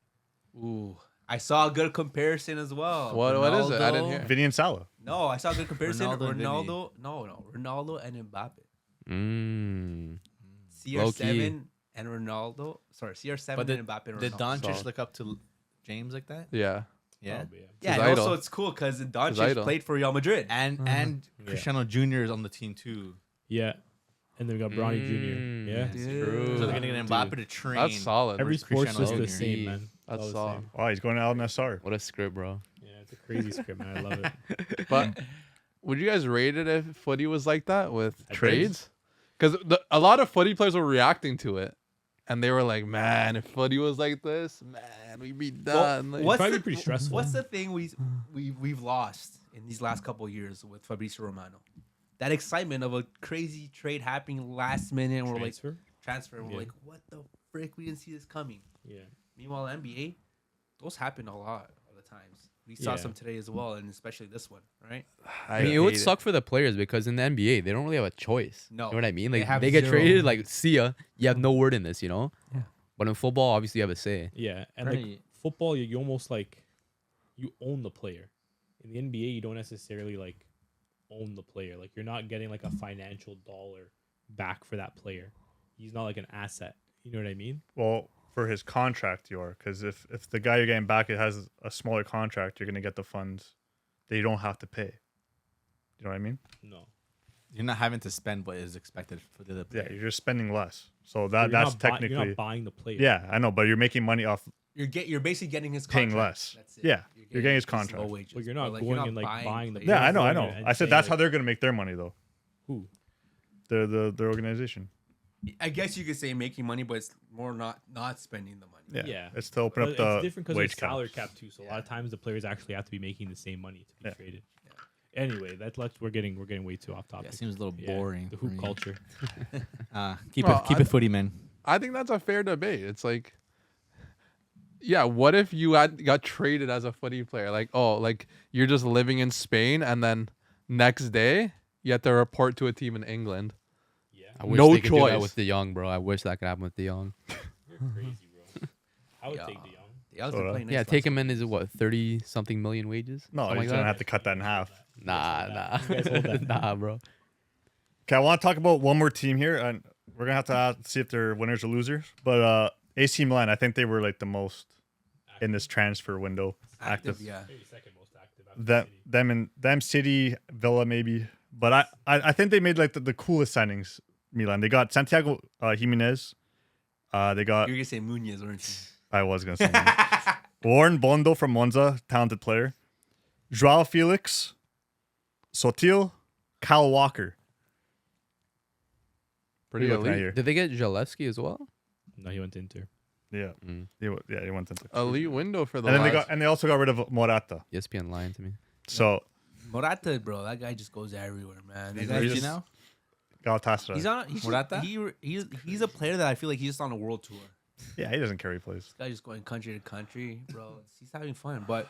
Ooh, I saw a good comparison as well. What is it? I didn't Ronaldo- hear. Vinny and Salah. No, I saw a good comparison. Ronaldo and Vinny. Ronaldo and Mbappe. Low-key. CR7 and Ronaldo. Sorry, CR7 But and Mbappe and Ronaldo. Did Doncic Solid. look up to James like that? Yeah. Yeah. Probably, yeah. Yeah, his and idol. also it's cool because His Doncic idol. played for Real Madrid. And Yeah. Cristiano Jr. is on the team too. Yeah. And then we got Bronny Jr. Yeah. That's Dude. true. So they're gonna get Mbappe to train. That's solid. Every sport's Cristiano just the Jr. same, man. That's All the solid. same. Oh, he's going to Al Nassr. What a script, bro. Yeah, it's a crazy script, man. I love it. But would you guys rate it if footy was like that with At trades? Because a lot of footy players were reacting to it, and they were like, "Man, if footy was like this, man, we'd be done." Like, what's probably the, pretty stressful. What's the thing we've lost in these last couple of years with Fabrizio Romano? That excitement of a crazy trade happening last minute, and we're like Transfer? and we're Yeah. like, what the frick? We didn't see this coming. Yeah. Meanwhile, NBA, those happen a lot of the times. We saw Yeah. some today as well, and especially this one, right? I mean, it would hate suck for the players because in the NBA, they don't really have a choice. No. You know what I mean? They Like, have they get zero. traded, like, see ya. You have no word in this, you know? Yeah. But in football, obviously, you have a say. Yeah. And Right. like football, you almost like you own the player. In the NBA, you don't necessarily like own the player. Like you're not getting like a financial dollar back for that player. He's not like an asset. You know what I mean? Well, for his contract, you are. Because if the guy you're getting back it has a smaller contract, you're going to get the funds that you don't have to pay. You know what I mean? No. You're not having to spend what is expected for the other Yeah, player. you're just spending less. So You're that's not technically. you're not buying the player. Yeah, I know, but you're making money off. You're basically getting his Paying contract. less. That's it. Yeah, you're getting his just contract. low wages. But you're not But, going you're and like buying the players. Yeah, I know. going I and said saying, that's like, how they're going to make their money, though. Who? Their organization. I guess you could say making money, but it's more not spending the money. Yeah, Yeah. it's to open Well, up the it's different because wage there's salary cap. cap too. So a lot of times the players actually have to be making the same money to be Yeah. traded. Anyway, we're getting way too off topic. Yeah, it seems a little Yeah, boring. The for hoop me. culture. Keep Well, it footy, man. I think that's a fair debate. It's like, yeah, what if you got traded as a footy player? Like, oh, like you're just living in Spain, and then next day you have to report to a team in England. Yeah. I wish No they could do that choice. with De Jong, bro. I wish that could happen with De Jong. You're crazy, bro. I would Yeah. take De Jong. The others Soda. are playing Yeah, nice take last him in. Is it what 30-something million wages? No, Something he's like going to that? have to cut that in half. Nah, You guys hold that. nah, bro. Okay, I want to talk about one more team here, and we're going to have to see if they're winners or losers. But AC Milan, I think they were like the most in this transfer window active. Yeah. Maybe second most active. after City. Them City, Villa maybe. But I think they made like the coolest signings, Milan. They got Santiago Jimenez. They got, You're gonna say Munoz, aren't you? I was going to say him. Warren Bondo from Monza, talented player. Joao Felix, Sotil, Kyle Walker. Pretty Who you looking at elite. here? Did they get Zalewski as well? No, he went to Inter. Yeah, Mm. he went into. Elite window for the. And then lads. they also got rid of Morata. ESPN lying to me. So Morata, bro, that guy just goes everywhere, man. That He's guy really just, now? Galatasaray. he's on. He's Morata? he's a player that I feel like he's just on a world tour. Yeah, he doesn't care where he plays. This guy just going country to country, bro. He's having fun. But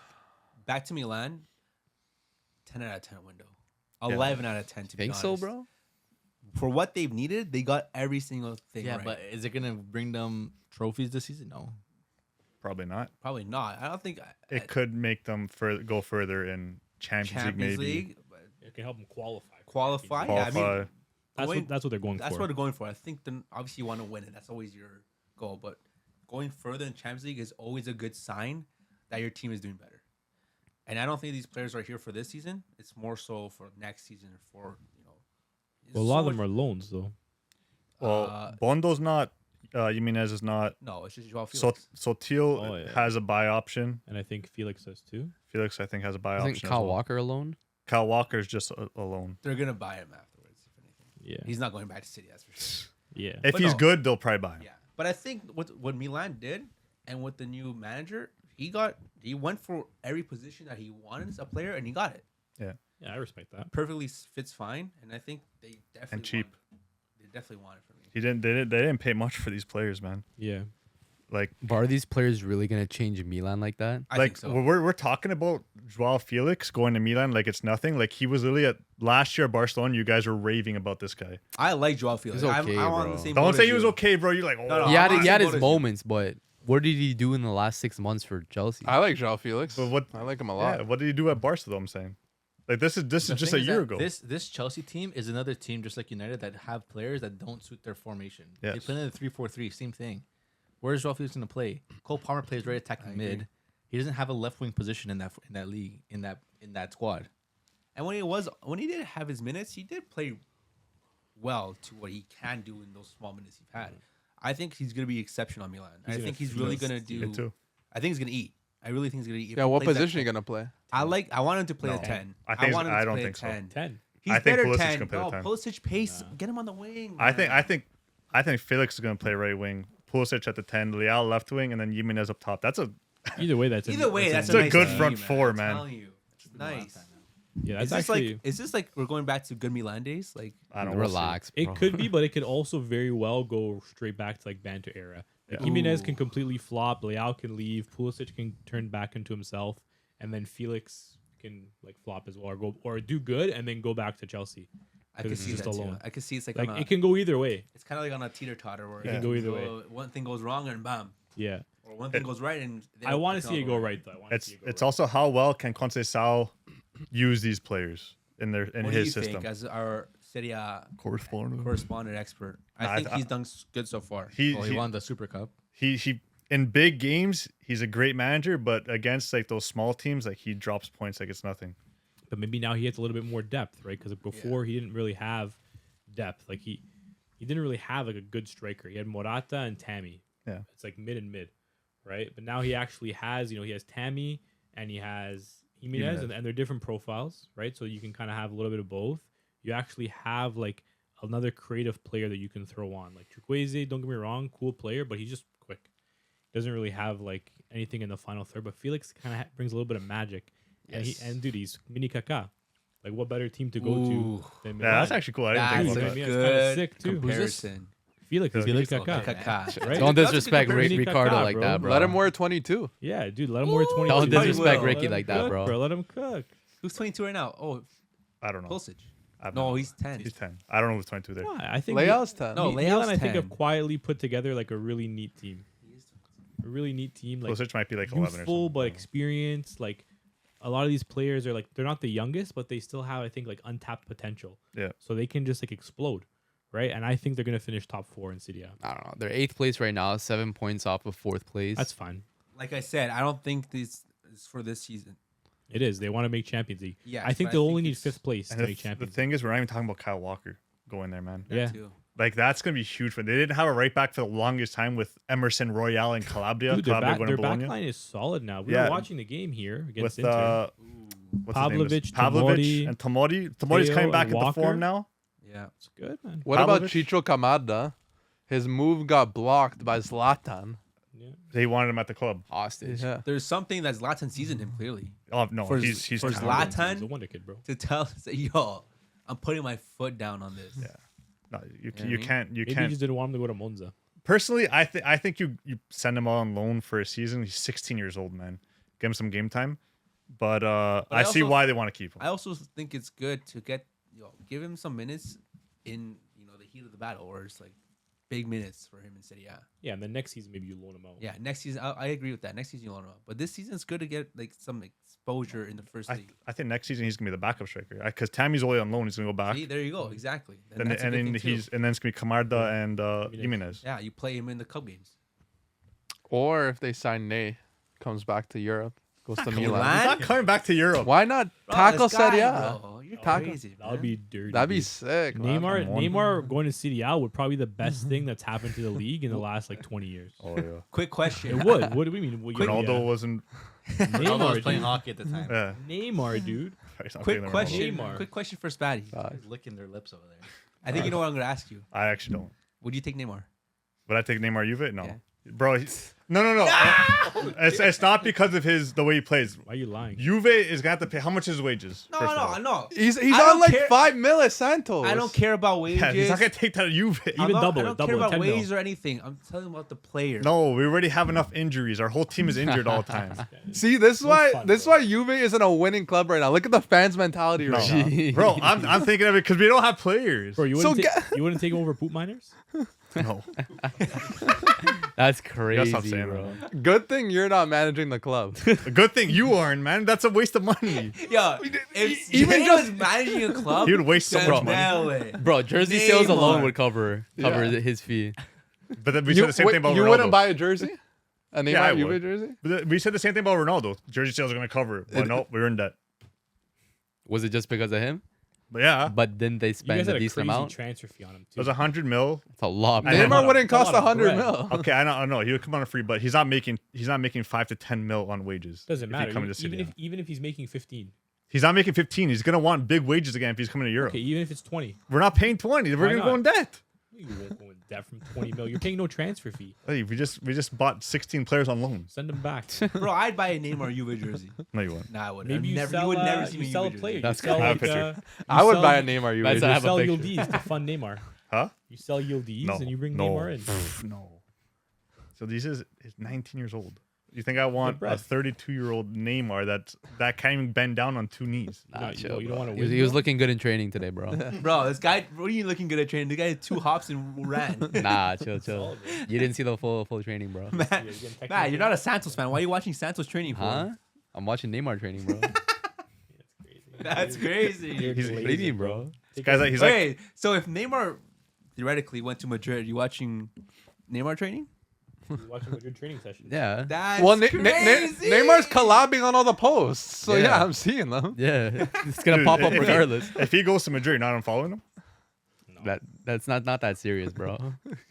back to Milan, 10 out of 10 window. 11 out of 10 to be Think honest. so, bro? for what they've needed, they got every single thing. Yeah, right. but is it gonna bring them trophies this season? No. Probably not. Probably not. I don't think It could make them go further in Champions League, maybe. but It can help them qualify. qualify. Yeah, I Qualify. mean, That's what they're going that's for. what they're going for. I think obviously you want to win it. That's always your goal. But going further in Champions League is always a good sign that your team is doing better. And I don't think these players are here for this season. It's more so for next season. Well, a lot of them are loans, though. Well, Bondo's not. Jimenez is not. No, it's just Joao So Felix. so Teal Oh, yeah. has a buy option. And I think Felix does too. Felix, I think, has a buy Isn't option. Kyle as well. Walker alone? Kyle Walker's just a loan. They're gonna buy him afterwards. If anything, Yeah. he's not going back to City. That's for sure. Yeah. If But he's no. good, they'll probably buy him. Yeah, but I think what Milan did, and with the new manager, he went for every position that he wanted as a player, and he got it. Yeah, I respect that. Perfectly fits fine, and I think they definitely And cheap. They definitely want it from me. They didn't pay much for these players, man. Yeah. Like But are these players really gonna change Milan like that? I like think so. we're talking about Joao Felix going to Milan like it's nothing. Like he was literally at last year at Barcelona. You guys were raving about this guy. I like Joao Felix. He's okay, I'm on the bro. same boat Don't say as he was you. okay, bro. You're like, oh, No, he had I'm he had on his the boat as you. moments, but what did he do in the last 6 months for Chelsea? I like Joao Felix. But what? I like him a lot. Yeah, what did he do at Barca? Though I'm saying, like this is The just thing a is year that ago. This Chelsea team is another team just like United that have players that don't suit their formation. They Yes. play in the 3-4-3, same thing. Where's Joao Felix going to play? Cole Palmer plays right attacking mid. He doesn't have a left wing position in that league in that squad. And when he did have his minutes, he did play well to what he can do in those small minutes he's had. I think he's gonna be exceptional on Milan. I gonna think he's really gonna do. Me too. I think he's gonna eat. I really think he's gonna eat. If Yeah, he what plays that position are you 10. gonna play? I want him to play No. a 10. I think- want him I to don't play a think so. 10. 10. He's I think better Pulisic 10. can play the No, 10. Pulisic pace. Get him on the wing. I man. think Felix is gonna play right wing. Pulisic at the 10, Leal left wing, and then Jimenez up top. That's a Either way, that's Either way, that's It's a nice good team, front four, I'm man. telling you. It's nice. yeah. Is That's this actually like we're going back to good Milan days? Like I don't know. we'll see. Relax, bro. it could be, but it could also very well go straight back to like banter era. Like Jimenez can completely flop, Leao can leave, Pulisic can turn back into himself, and then Felix can like flop as well, or do good and then go back to Chelsea. I can It's see just that too. alone. I can see it's like, Like on it can go either way. it's kind of like on a teeter totter where It can go either way. One thing goes wrong and bam, Yeah, or one thing goes right and I want to see it go right though. I wanna It's see it go it's right. also how well can Conceição use these players in What do you his system. think as our Seria A Correspondent. correspondent expert? Nah, I think I- he's done good so far. He, Well, he won the Super Cup. he in big games he's a great manager, but against like those small teams, like he drops points like it's nothing. But maybe now he has a little bit more depth, right? Because before he didn't really have depth. Like he didn't really have like a good striker. He had Morata and Tammy. Yeah. It's like mid and mid, right? But now he actually has, he has Tammy and he has Jimenez, and they're different profiles, right? So you can kind of have a little bit of both. You actually have like another creative player that you can throw on. Like Chukwueze, don't get me wrong, cool player, but he's just quick. Doesn't really have like anything in the final third. But Felix kind of brings a little bit of magic. Yes. And dude, he's mini Kaká. Like what better team to go Ooh. to than Yeah, Milan? that's actually cool. I didn't think That's about a that. Yeah, it's kinda good sick, too. Who's this? comparison. Felix is mini Felix, Kaká. okay. Kaká. Right? Don't That's a disrespect good Rick comparison. Ricardo Kaká, like bro. that, bro. Let him wear 22. Yeah, dude, let him wear 22. Don't Probably disrespect will. Ricky Let him like that, cook, bro. Let him cook. Who's 22 right now? Oh, I don't know. Pulisic. I've No, never- he's 10. he's 10. I don't know who's 22 there. Yeah, I think Leal's 10. No, Milan, Leao's I think, 10. have quietly put together like a really neat team. A really neat team, like Pulisic might be like 11 or youthful something. but experienced. Like a lot of these players are like they're not the youngest, but they still have I think like untapped potential. Yeah. So they can just like explode, right? And I think they're gonna finish top 4 in Serie A. I don't know. They're 8th place right now, 7 points off of 4th place. That's fine. Like I said, I don't think this is for this season. It is. They want to make Champions League. Yes, I think but I they'll think only need it's- 5th place And to the, make the Champions League. thing is, we're not even talking about Kyle Walker going there, man. Yeah. Too. Like that's gonna be huge for them. They didn't have a right back for the longest time with Emerson Royale and Calabria. Dude, their Calabria back, going their to back Bologna. line is solid now. We Yeah. were watching the game here against With Inter. what's his name? Pavlovic, Pavlovic Tomori, and Tomori. Tomori's Theo coming back and into Walker. form now. Yeah. It's good, man. What about Pavlovic? Chicho Kamada? His move got blocked by Zlatan. Yeah. They wanted him at the club. hostage. Yeah. There's something that Zlatan sees in him clearly. Oh no, For- he's for talented. Zlatan- He's a wonder kid, bro. To tell, say, yo, I'm putting my foot down on this. Yeah. No, you what I mean? can't Maybe he can't. just didn't want him to go to Monza. Personally, I think you send him on loan for a season. He's 16 years old, man. Give him some game time. But I see also- why they want to keep him. I also think it's good to give him some minutes in heat of the battle, or it's like big minutes for him in Serie A. Yeah, and then next season maybe you loan him out. Yeah, next season I agree with that. Next season you loan him out, but this season it's good to get like some exposure in the first league. I think next season he's gonna be the backup striker because Tammy's away on loan. He's gonna go back. See, there you go, exactly. And that's a good then thing, too. and then it's gonna be Camarda and Jimenez. Yeah, you play him in the cup games. Or if they sign Ney, comes back to Europe, goes to Milan. Milan? He's not coming back to Europe. Why not Bro, tackle this guy, Serie A? bro, you're Tackle- crazy. That would be dirty. That'd be dude. sick. man. Neymar going to Serie A would probably be the best thing that's happened to the league in the last like 20 years. Oh yeah. Quick question. It would. What do we mean? Well, Ronaldo wasn't. Ronaldo was Neymar, playing dude. hockey at the time. Yeah. Neymar, dude. He's not Quick playing question. Neymar. Quick question for Spatty. He's licking their lips over there. I think you know what I'm gonna ask you. I actually don't. Would you take Neymar? Would I take Neymar Juve? No, Yeah. bro. No. It's not because of the way he plays. Why are you lying? Juve is gonna have to pay. How much is his wages? No, first of all? no. He's I on don't like care. 5 mil at Santos. I don't care about wages. Yeah, he's not gonna take that at Juve. Even double I it, don't double care it, about 10 mil. wages or anything. I'm telling about the player. No, we already have enough injuries. Our whole team is injured all the time. See, this is No why fun, this is bro. why Juve isn't a winning club right now. Look at the fans' mentality No, right now. bro. I'm thinking of it because we don't have players. Bro, you So wouldn't, you wouldn't take him over poop miners? No, That's gotta crazy, stop saying bro. Good thing you're not managing the club. a good thing you aren't, man. That's a waste of money. Yeah, if even Jay just- was managing a club, He would waste so then much money. nail it. Bro, jersey sales alone Neymar. would cover Yeah. his fee. But then we said the same thing about you Ronaldo. wouldn't buy a jersey? A Neymar I Juve would. jersey? But we said the same thing about Ronaldo. Jersey sales are gonna cover it. But no, we're in debt. Was it just because of him? But yeah, But didn't they You guys spend had a a crazy decent amount? transfer fee on him it too. was 100 mil. It's a lot. I bro. know. Neymar wouldn't That's a cost lot of 100 bread. mil. Okay, I know he would come on a free, but he's not making 5 to 10 mil on wages. Doesn't if matter. He coming to Even City. even if he's making 15. He's not making 15. He's gonna want big wages again if he's coming to Europe. Okay, even if it's 20. We're not paying 20. We're Why gonna not? go in debt. You won't go in debt from 20 mil. You're paying no transfer fee. Hey, we just bought 16 players on loan. Send them back. Bro, I'd buy a Neymar Juve jersey. No, you won't. Nah, I wouldn't. Maybe you never, sell, you would never see you me sell a Juve player. jersey. That's you sell cool. I have like, a picture. I would sell- buy a Neymar Juve That's jersey. I You have a sell picture. Yildiz to fund Neymar. Huh? You sell Yildiz No. and you bring no. Neymar in. No. So this is 19 years old. You think I want a bread. 32-year-old Neymar that can't even bend down on 2 knees? Nah, You chill, don't bro. wanna He was, win, he was bro? looking good in training today, bro. Bro, this guy, what are you looking good at training? The guy had 2 hops and ran. Nah, chill. Solid, bro. You didn't see the full training, bro. Man, Yeah, you're getting technical. man, you're not a Santos fan. Why are you watching Santos training for? Huh? I'm watching Neymar training, bro. That's crazy. He's- What do you mean, bro? Guys, he's like, Okay, so if Neymar theoretically went to Madrid, you watching Neymar training? You're watching a good training session. Yeah. That's Well, crazy. Neymar's collabing on all the posts. So, Yeah. yeah, I'm seeing them. Yeah. It's gonna dude, pop up if he- regardless. If he goes to Madrid, you're not unfollowing him? That's not that serious, bro.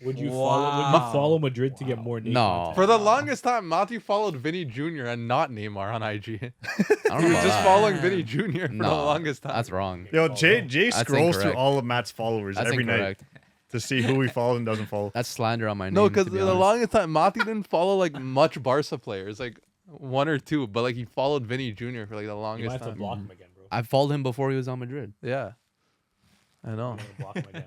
Would you Wow. follow Madrid to get more Neymar? No. content? For the longest time, Matthew followed Vinny Jr. and not Neymar on IG. I don't He know was about just that. following Vinny Jr. for the No, longest time. that's wrong. Yo, follow Jay him. scrolls through incorrect. all of Matt's followers That's every incorrect. night to see who he follows and doesn't follow. That's slander on my name. No, because to be the honest. longest time, Matthew didn't follow like much Barca players, like 1 or 2, but like he followed Vinny Jr. for like the You might longest have to time. block him again, bro. I followed him before he was on Madrid. Yeah, I know. I'm gonna block him again.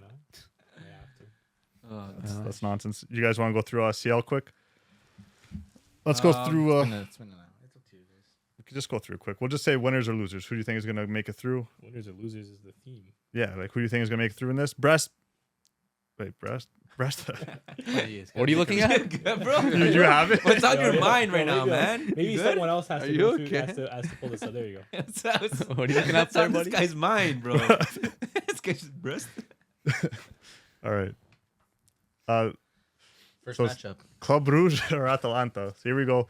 Huh? I have to. That's nonsense. You guys want to go through CL quick? Let's go through. It's been it's up to you guys. We could just go through quick. We'll just say winners or losers. Who do you think is going to make it through? Winners or losers is the theme. Yeah, like who do you think is going to make it through in this? Breast. Breast. What are you looking at? Good, bro. You have it? What's on your Yeah, mind right yeah, now, maybe, man? Maybe You good? someone else has Are to you go through, okay? has to pull this up. There you go. What are you looking at What's on there, this buddy? guy's mind, bro? This guy's breast. All right. First So- matchup. Club Rouge or Atalanta? So here we go.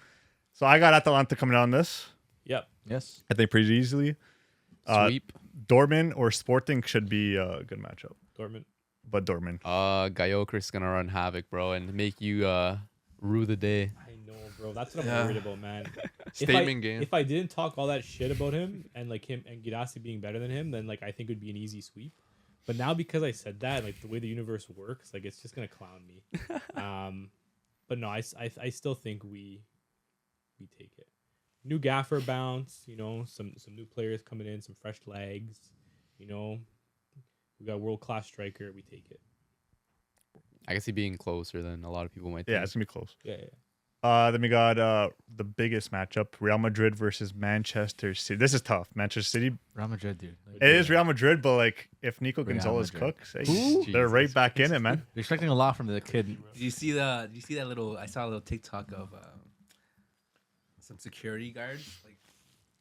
So I got Atalanta coming on this. Yep. Yes. I think pretty easily. Sweep. Dortmund or Sporting should be a good matchup. Dortmund. But Dortmund. Gayokris gonna run havoc, bro, and make you rue the day. I know, bro. That's what I'm Yeah. worried about, man. Statement game. If I didn't talk all that shit about him and like him and Girassi being better than him, then like I think it would be an easy sweep. But now because I said that, like the way the universe works, like it's just gonna clown me. But no, I still think we take it. New gaffer bounce, you know, some new players coming in, some fresh legs, you know. We got a world class striker, we take it. I can see being closer than a lot of people might think. Yeah, it's going to be close. Yeah. Then we got the biggest matchup: Real Madrid versus Manchester City. This is tough. Manchester City. Real Madrid, dude. It is Real Madrid, but like if Nico Real Gonzalez Madrid. cooks, hey, Who? they're right Jesus back in it, man. You're expecting a lot from the kid. Did you see that little? I saw a little TikTok of some security guards like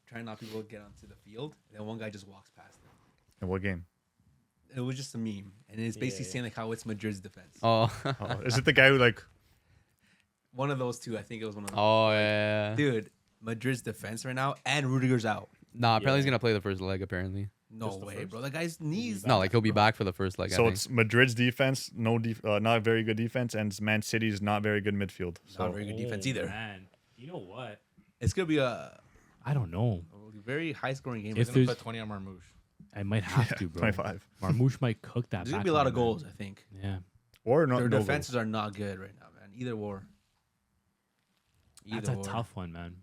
trying not people to get onto the field, and then one guy just walks past them. In what game? It was just a meme, and it's basically saying like how it's Madrid's defense. Oh. Oh, is it the guy who like? One of those two, I think it was one of those. Oh yeah. Dude, Madrid's defense right now, and Rudiger's out. Nah, apparently he's Yeah. gonna play the first leg. Apparently. No Just the way, first? bro. That guy's knees. No, like he'll be back for the first leg. I So think. it's Madrid's defense, not very good defense, and Man City's not very good midfield. Not So very good defense either. Man, you know what? It's gonna be a I don't know. very high scoring game. If He's gonna there's- put 20 on Marmouche. I might have to, bro. 25 Marmouche might cook that. There's gonna back be a lot line, of man. goals, I think. Yeah. or not. Their no defenses goals. are not good right now, man. Either or. That's a tough one, man.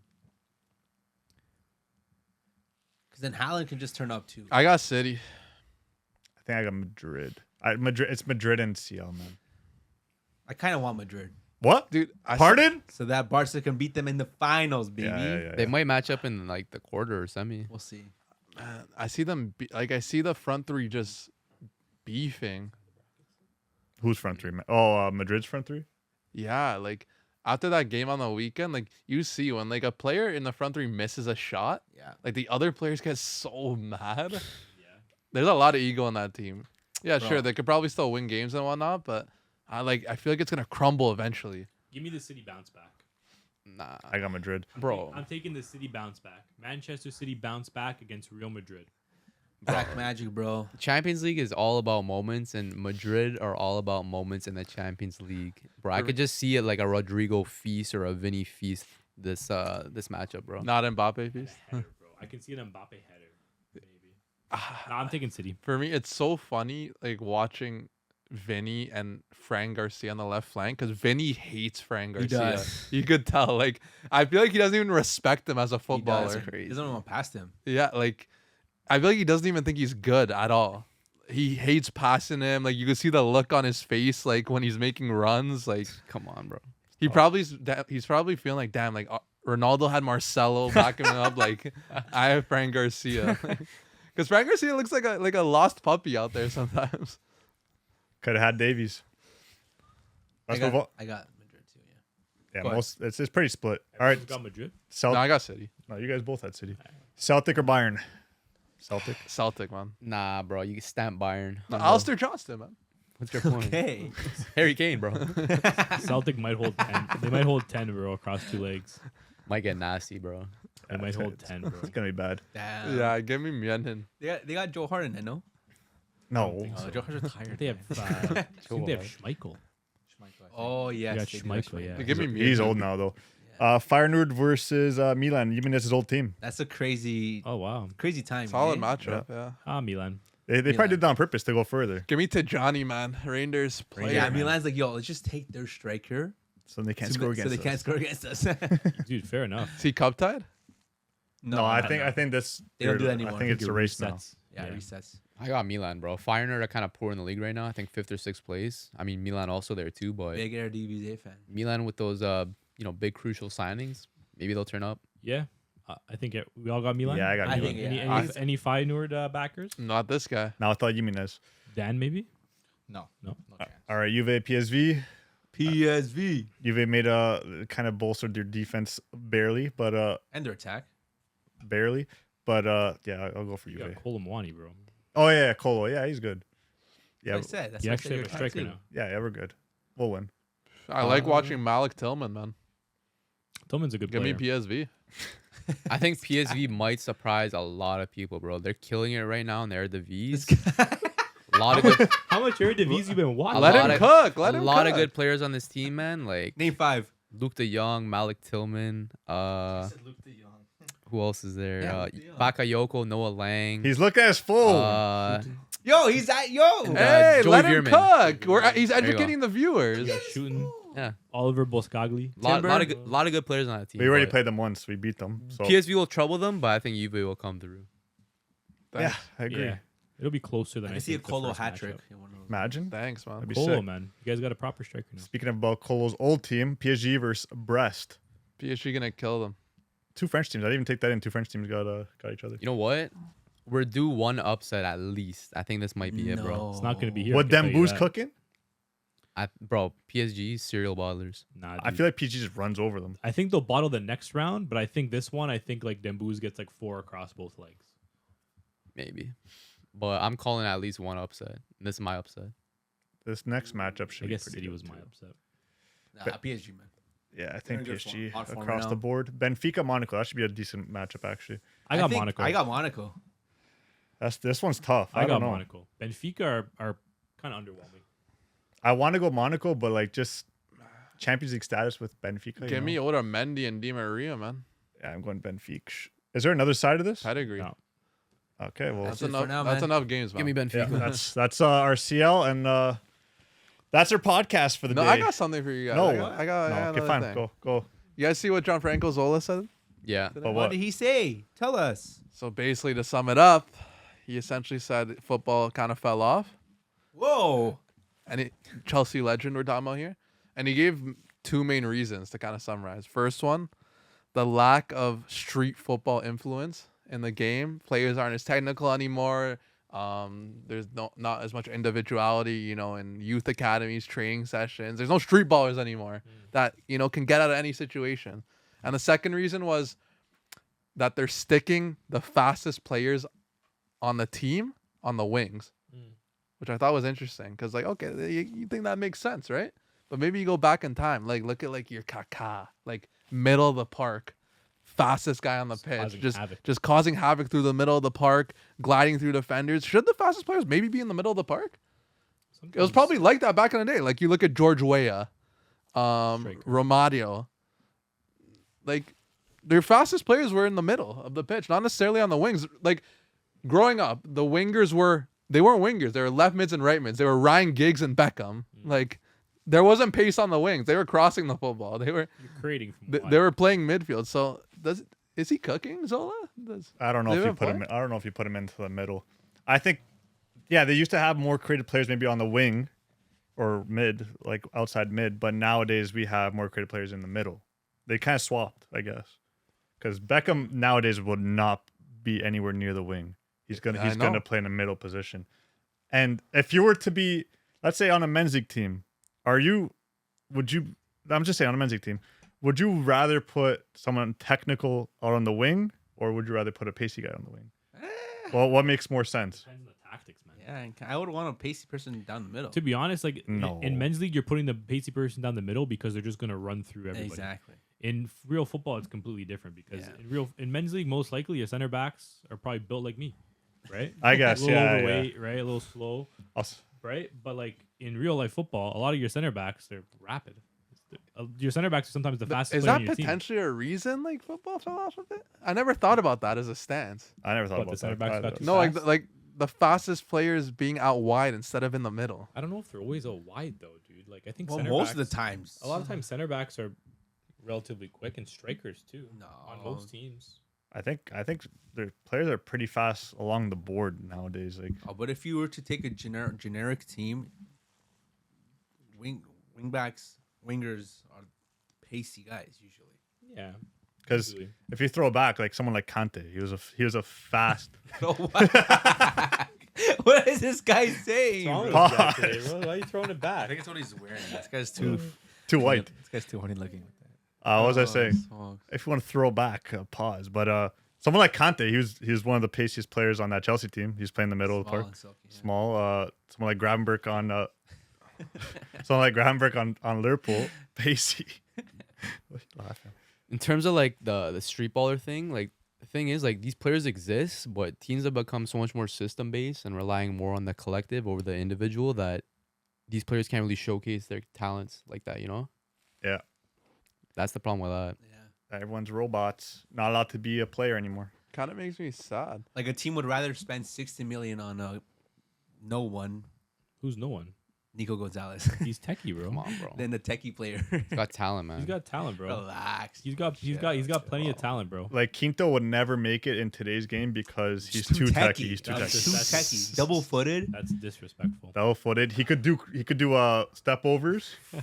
Because then Haaland can just turn up too. I got City. I think I got Madrid. Madrid. It's Madrid and CL, man. I kind of want Madrid, What? Dude, Pardon? so that Barca can beat them in the finals, baby. Yeah. They might match up in like the quarter or semi. We'll see. Man, I see them I see the front three just beefing. Who's front three? Oh, Madrid's front three. Yeah, like after that game on the weekend, like you see when like a player in the front three misses a shot, Yeah. like the other players get so mad. There's a lot of ego in that team. Yeah, Bro. sure, they could probably still win games and whatnot, but I feel like it's gonna crumble eventually. Give me the City bounce back. Nah, I got Madrid. bro. I'm taking the City bounce back. Manchester City bounce back against Real Madrid. Black magic, bro. Champions League is all about moments, and Madrid are all about moments in the Champions League, bro. I could just see it like a Rodrigo feast or a Vinny feast. This matchup, bro. Not Mbappe piece. Header, bro. I can see an Mbappe header, maybe. Nah, I'm taking City. For me, it's so funny like watching Vinny and Fran Garcia on the left flank because Vinny hates Fran He Garcia. does. You could tell. Like I feel like he doesn't even respect him as a He does. footballer. He doesn't want to pass him. Yeah, like I feel like he doesn't even think he's good at all. He hates passing him. Like you can see the look on his face, like when he's making runs. Like Come on, bro. he's probably feeling like, damn, like Ronaldo had Marcelo backing him up. Like I have Fran Garcia, because Fran Garcia looks like a lost puppy out there sometimes. Could have had Davies. Let's move on. I got Madrid too, yeah. Yeah, Go ahead. it's pretty split. All right, Got Madrid. No, I got City, No, you guys both had City. Celtic or Bayern? Celtic. Celtic, man. Nah, bro. You can stamp Bayern. No, Alistair Johnston, man. What's your point? Okay. Harry Kane, bro. Celtic might hold 10. They might hold 10, bro, across 2 legs. Might get nasty, bro. They might hold 10, bro. It's gonna be bad. Damn. Yeah, give me Myenin. They got Joe Harden, I know. No. Joe Harden's retired. They have, I think they have Schmeichel. Oh They yes. got they do have Schmeichel, yeah. Give me Myenin. He's old now though. Feyenoord versus Milan. You mean that's his old team? That's a crazy Oh, wow. time. Solid eh? matchup. Yeah. Ah, Milan. They probably did that on purpose to go further, Give me to Johnny, man. Rangers player. Yeah, man. Milan's like, yo, let's just take their striker so they can't so score they against can't us. score against us. Dude, fair enough. Is he cup tied? No, I think this. They don't do that I anymore. think it's It a race now. resets. Yeah, resets. I got Milan, bro. Feyenoord are kind of poor in the league right now. I think 5th or 6th place. I mean, Milan also there too, but Big Air DBZ fan. Milan with those big crucial signings, maybe they'll turn up. Yeah. I think we all got Milan. Yeah, I got I Milan. think, Any, yeah. any Feyenoord backers? Not this guy. Now I thought you mean this. Dan, maybe? No. No. chance. All right, Juve PSV. PSV. Juve made kind of bolstered their defense barely, but And their attack. barely. But yeah, I'll go for You Juve. got Kolomwani, bro. Oh yeah, Colo. Yeah, he's good. Yeah, Yeah, I said. That's You what I actually said have a your attack striker too. now. yeah, we're good. We'll win. I like watching Malik Tillman, man. Tillman's a good Give player. me PSV. I think PSV might surprise a lot of people, bro. They're killing it right now, and they're the V's. A lot of good, How much Eredivisie you been watching? Let lot him of- cook. a Let him lot of cook. good players on this team, man. Like Name 5. Luke De Jong, Malik Tillman. Who else is there? Yeah, Luke de Jong. Bakayoko, Noah Lang. He's looking at his phone. Yo, he's at yo. Hey, Joey let him Veerman. cook. He's you go. educating the viewers. Yeah, shooting. Yeah, Oliver Boscagli. lot of good players on that team. we already but played them once. We beat them. So PSV will trouble them, but I think Juve will come through. yeah, I agree. Yeah. It'll be closer than I I can see a think the Colo first hat matchup. trick. in one of those. Imagine. Thanks, man. That'd be Colo, sick. man. You guys got a proper striker now. Speaking about Colo's old team, PSG versus Brest. PSG gonna kill them. Two French teams. I didn't even take that in. Two French teams got each other. You know what? We're due one upset at least. I think this might be it, bro. It's not going to be here. What I can tell you Dembo's that. cooking? Bro, PSG serial bottlers. Nah, I dude. feel like PSG just runs over them. I think they'll bottle the next round, but I think this one, like Dembouz gets like 4 across both legs. Maybe. But I'm calling at least one upset. This is my upset. This next matchup should I be guess pretty City good was my too. upset. Nah, PSG, man. Yeah, I They're think in good PSG form. Hot form across right the now. board. Benfica, Monaco. That should be a decent matchup actually. I got think Monaco. I got Monaco. This one's tough. I I got don't know. Monaco. Benfica are kind of underwhelming. I want to go Monaco, but like just Champions League status with Benfica. Give me you know? Oda Mendy and Di Maria, man. Yeah, I'm going Benfica. Is there another side of this? Pedigree. No. Okay, well, That's it for enough. now, That's man. enough games, man. Give me yeah, Benfica. that's our CL and that's our podcast for the No, day. I got something for you guys. No. I got No, okay, another fine. thing. Go. You guys see what Gianfranco Zola said? Yeah. But What what? did he say? Tell us. So basically, to sum it up, he essentially said football kind of fell off. Whoa. And Chelsea legend we're talking about here. And he gave 2 main reasons to kind of summarize. First one, the lack of street football influence in the game. Players aren't as technical anymore. There's not as much individuality, you know, in youth academies, training sessions. There's no street ballers anymore that, you know, can get out of any situation. And the second reason was that they're sticking the fastest players on the team on the wings, which I thought was interesting because, like, okay, you think that makes sense, right? But maybe you go back in time, like look at like your Kaká, like middle of the park, fastest guy on the pitch, causing havoc. just causing havoc through the middle of the park, gliding through defenders. Should the fastest players maybe be in the middle of the park? It was probably like that back in the day. Like you look at George Weah, Romario. Like their fastest players were in the middle of the pitch, not necessarily on the wings. Like growing up, the wingers weren't wingers. They were left mids and right mids. They were Ryan Giggs and Beckham. Like there wasn't pace on the wings. They were crossing the football. They were You're creating from they were playing midfield. So is he cooking Zola? I don't know They if you don't put play? him. I don't know if you put him into the middle. I think, yeah, they used to have more creative players maybe on the wing or mid, like outside mid. But nowadays we have more creative players in the middle. They kind of swapped, I guess, because Beckham nowadays would not be anywhere near the wing. He's I know. gonna play in a middle position. And if you were to be, let's say, on a men's league team, would you? I'm just saying on a men's league team, would you rather put someone technical out on the wing, or would you rather put a pacey guy on the wing? Well, what makes more sense? Depends on the tactics, man. Yeah, and I would want a pacey person down the middle. To be honest, like No. in men's league, you're putting the pacey person down the middle because they're just gonna run through everybody. Exactly. In real football, it's completely different because Yeah. in men's league, most likely your center backs are probably built like me, right? I guess, a little yeah, overweight, right? A little slow, Also, right? But like in real life football, a lot of your center backs they're rapid. Your center backs are sometimes the fastest Is player that on your team. potentially a reason like football fell off of it? I never thought about that as a stance. I never thought What, about the center that. backs either. got too No, like fast? like the fastest players being out wide instead of in the middle. I don't know if they're always out wide though, dude. Like I think Well, center most of backs, the times. a lot of times center backs are relatively quick and strikers too. No. On most teams. I think the players are pretty fast along the board nowadays. Like But if you were to take a generic team, wingers are pacey guys usually. Yeah. because Absolutely. if you throw back like someone like Kante, he was a fast. What is this guy saying? What's bro? wrong with this guy today, bro? Why are you throwing it I back? think it's what he's wearing. This guy's too Too white. This guy's too horny looking with that. What was I Oh, saying? smokes. If you want to throw back, pause. But someone like Kante, he was one of the paciest players on that Chelsea team. He's playing the middle of the Small park. and silky, yeah. Small. Someone like Gravenberch on. Someone like Gravenberch on Liverpool, pacey. Laughing. In terms of like the street baller thing, like the thing is like these players exist, but teams have become so much more system based and relying more on the collective over the individual that these players can't really showcase their talents like that, you know? Yeah. That's the problem with that. Yeah. Everyone's robots, not allowed to be a player anymore. Kind of makes me sad. Like a team would rather spend 60 million on no one. Who's no one? Nico Gonzalez. He's techie, bro. Come on, bro. Then the techie player. He's got talent, man. He's got talent, bro. Relax. He's got plenty of talent, bro. Like Quinto would never make it in today's game because he's Too too techie. techie. He's too That's techie. Too That's- techie. Double-footed. That's disrespectful. Double-footed. He could do step overs. Bro.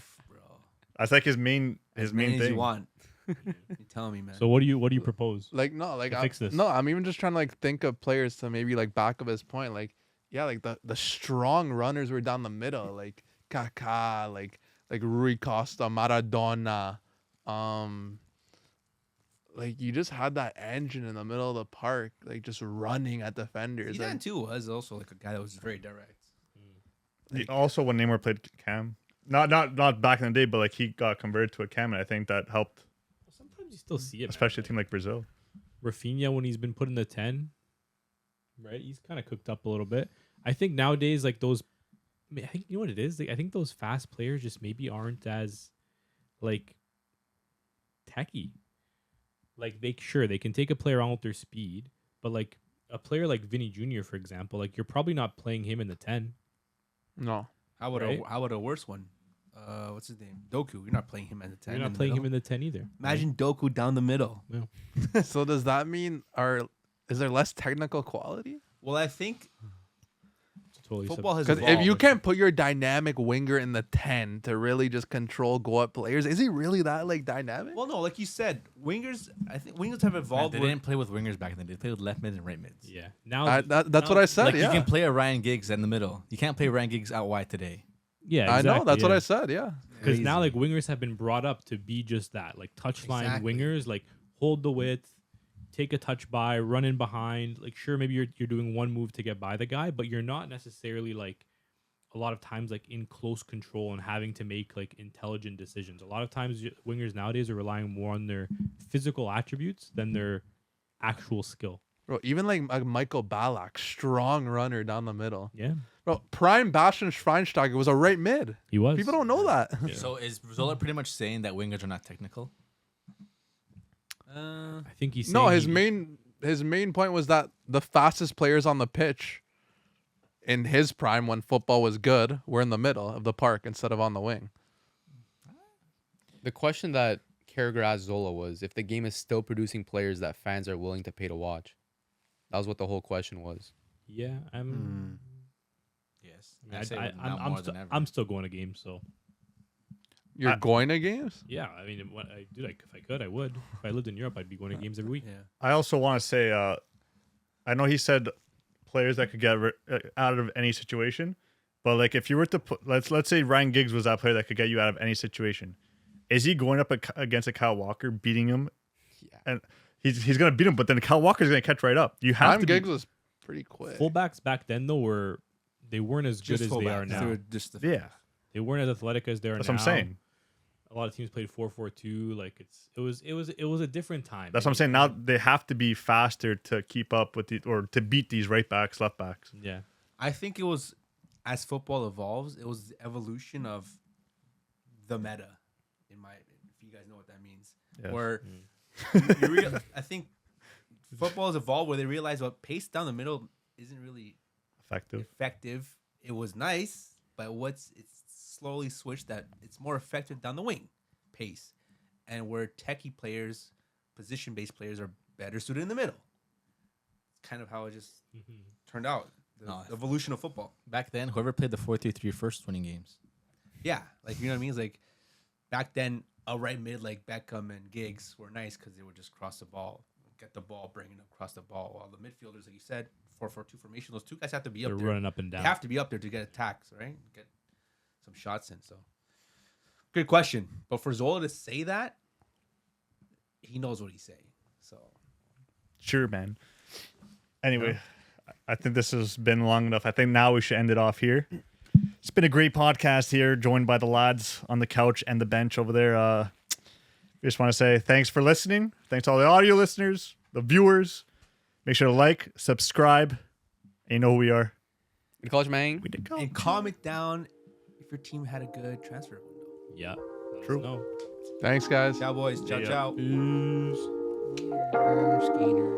That's like his main As main many as thing. you want. You're telling me, man. So what do you propose? Like no, like To fix this. no, I'm even just trying to like think of players to maybe like back of his point. Like yeah, like the strong runners were down the middle, like Kaká, like Rui Costa, Maradona, like you just had that engine in the middle of the park, like just running at defenders. Zidane Like, too was also like a guy that was very direct. Also, when Neymar played Cam, not back in the day, but like he got converted to a Cam, and I think that helped, Sometimes you still see it, man. especially a team like Brazil. Rafinha, when he's been put in the 10, right? He's kind of cooked up a little bit. I think nowadays, like those, I think you know what it is. Like, I think those fast players just maybe aren't as like techie. Like they can take a player on with their speed, but like a player like Vinny Jr., for example, like you're probably not playing him in the 10. no, How would Right? a worse one? What's his name? Doku. You're not playing him at the 10. You're not playing him in the 10 either. Imagine Doku down the middle. so does that mean is there less technical quality? Well, I think It's totally football has Because evolved. if you can't put your dynamic winger in the 10 to really just control go-up players, is he really that like dynamic? Well, no, like you said, wingers. I think wingers have Man, evolved. they where- didn't play with wingers back then. They played with left mids and right mids. Yeah. Now That's what I said. Like yeah, you can play a Ryan Giggs in the middle. You can't play Ryan Giggs out wide today. Yeah, I know. exactly, That's what yeah. I said. Yeah. Because now, Crazy. like wingers have been brought up to be just that, like touchline Exactly. wingers, like hold the width, take a touch by, run in behind. Like sure, maybe you're doing one move to get by the guy, but you're not necessarily like a lot of times like in close control and having to make like intelligent decisions. A lot of times wingers nowadays are relying more on their physical attributes than their actual skill. Bro, even like Michael Ballack, strong runner down the middle. Yeah, Bro, prime Bastian Schweinsteiger was a right mid. he was. People don't know that. Yeah. So is Zola pretty much saying that wingers are not technical? I think he's No, saying his main point was that the fastest players on the pitch in his prime when football was good were in the middle of the park instead of on the wing. The question that Carragher asked Zola was if the game is still producing players that fans are willing to pay to watch. That was what the whole question was. Yeah, Yes. I'm still going to games, so You're going to games? yeah. I mean, if I could, I would. If I lived in Europe, I'd be going to games every week. Yeah. I also want to say, I know he said players that could get out of any situation, but like if you were to put, let's say Ryan Giggs was that player that could get you out of any situation. Is he going up against a Kyle Walker, beating him? Yeah. And he's gonna beat him, but then Kyle Walker's gonna catch right up. You have Prime to. Giggs was pretty quick. Fullbacks back then though weren't as good Just as they are fullbacks. now. They were just the Yeah, They weren't as athletic as they are that's now. what I'm saying. A lot of teams played 4-4-2. Like it was a different time. That's what I'm saying. Now they have to be faster to keep up with or to beat these right backs, left backs. Yeah. I think it was as football evolves, it was the evolution of the meta. If you guys know what that means, Yes. where I think football has evolved where they realize what pace down the middle isn't really Effective. effective. It was nice, but it's slowly switched that it's more effective down the wing pace, and where techie players, position-based players are better suited in the middle. It's kind of how it just turned out. The evolution of football. Back then, whoever played the 4-3-3 first winning games. Yeah, like you know what I mean. It's like back then, a right mid like Beckham and Giggs were nice because they would just cross the ball, get the ball, bring it across the ball. While the midfielders, like you said, 4-4-2 formation, those two guys have to be They're up there. running up and They down. have to be up there to get attacks, right? Get some shots in. So, good question. But for Zola to say that, he knows what he's saying. So, Sure, man. Anyway, I think this has been long enough. I think now we should end it off here. It's been a great podcast here, joined by the lads on the couch and the bench over there. We just want to say thanks for listening. Thanks to all the audio listeners, the viewers. Make sure to like, subscribe, and you know who we are. The college man. We did go. and comment down if your team had a good transfer window. Yeah. Let us True. know. Thanks, guys. Ciao, boys. Ciao, Yeah. ciao. Peace. Skater.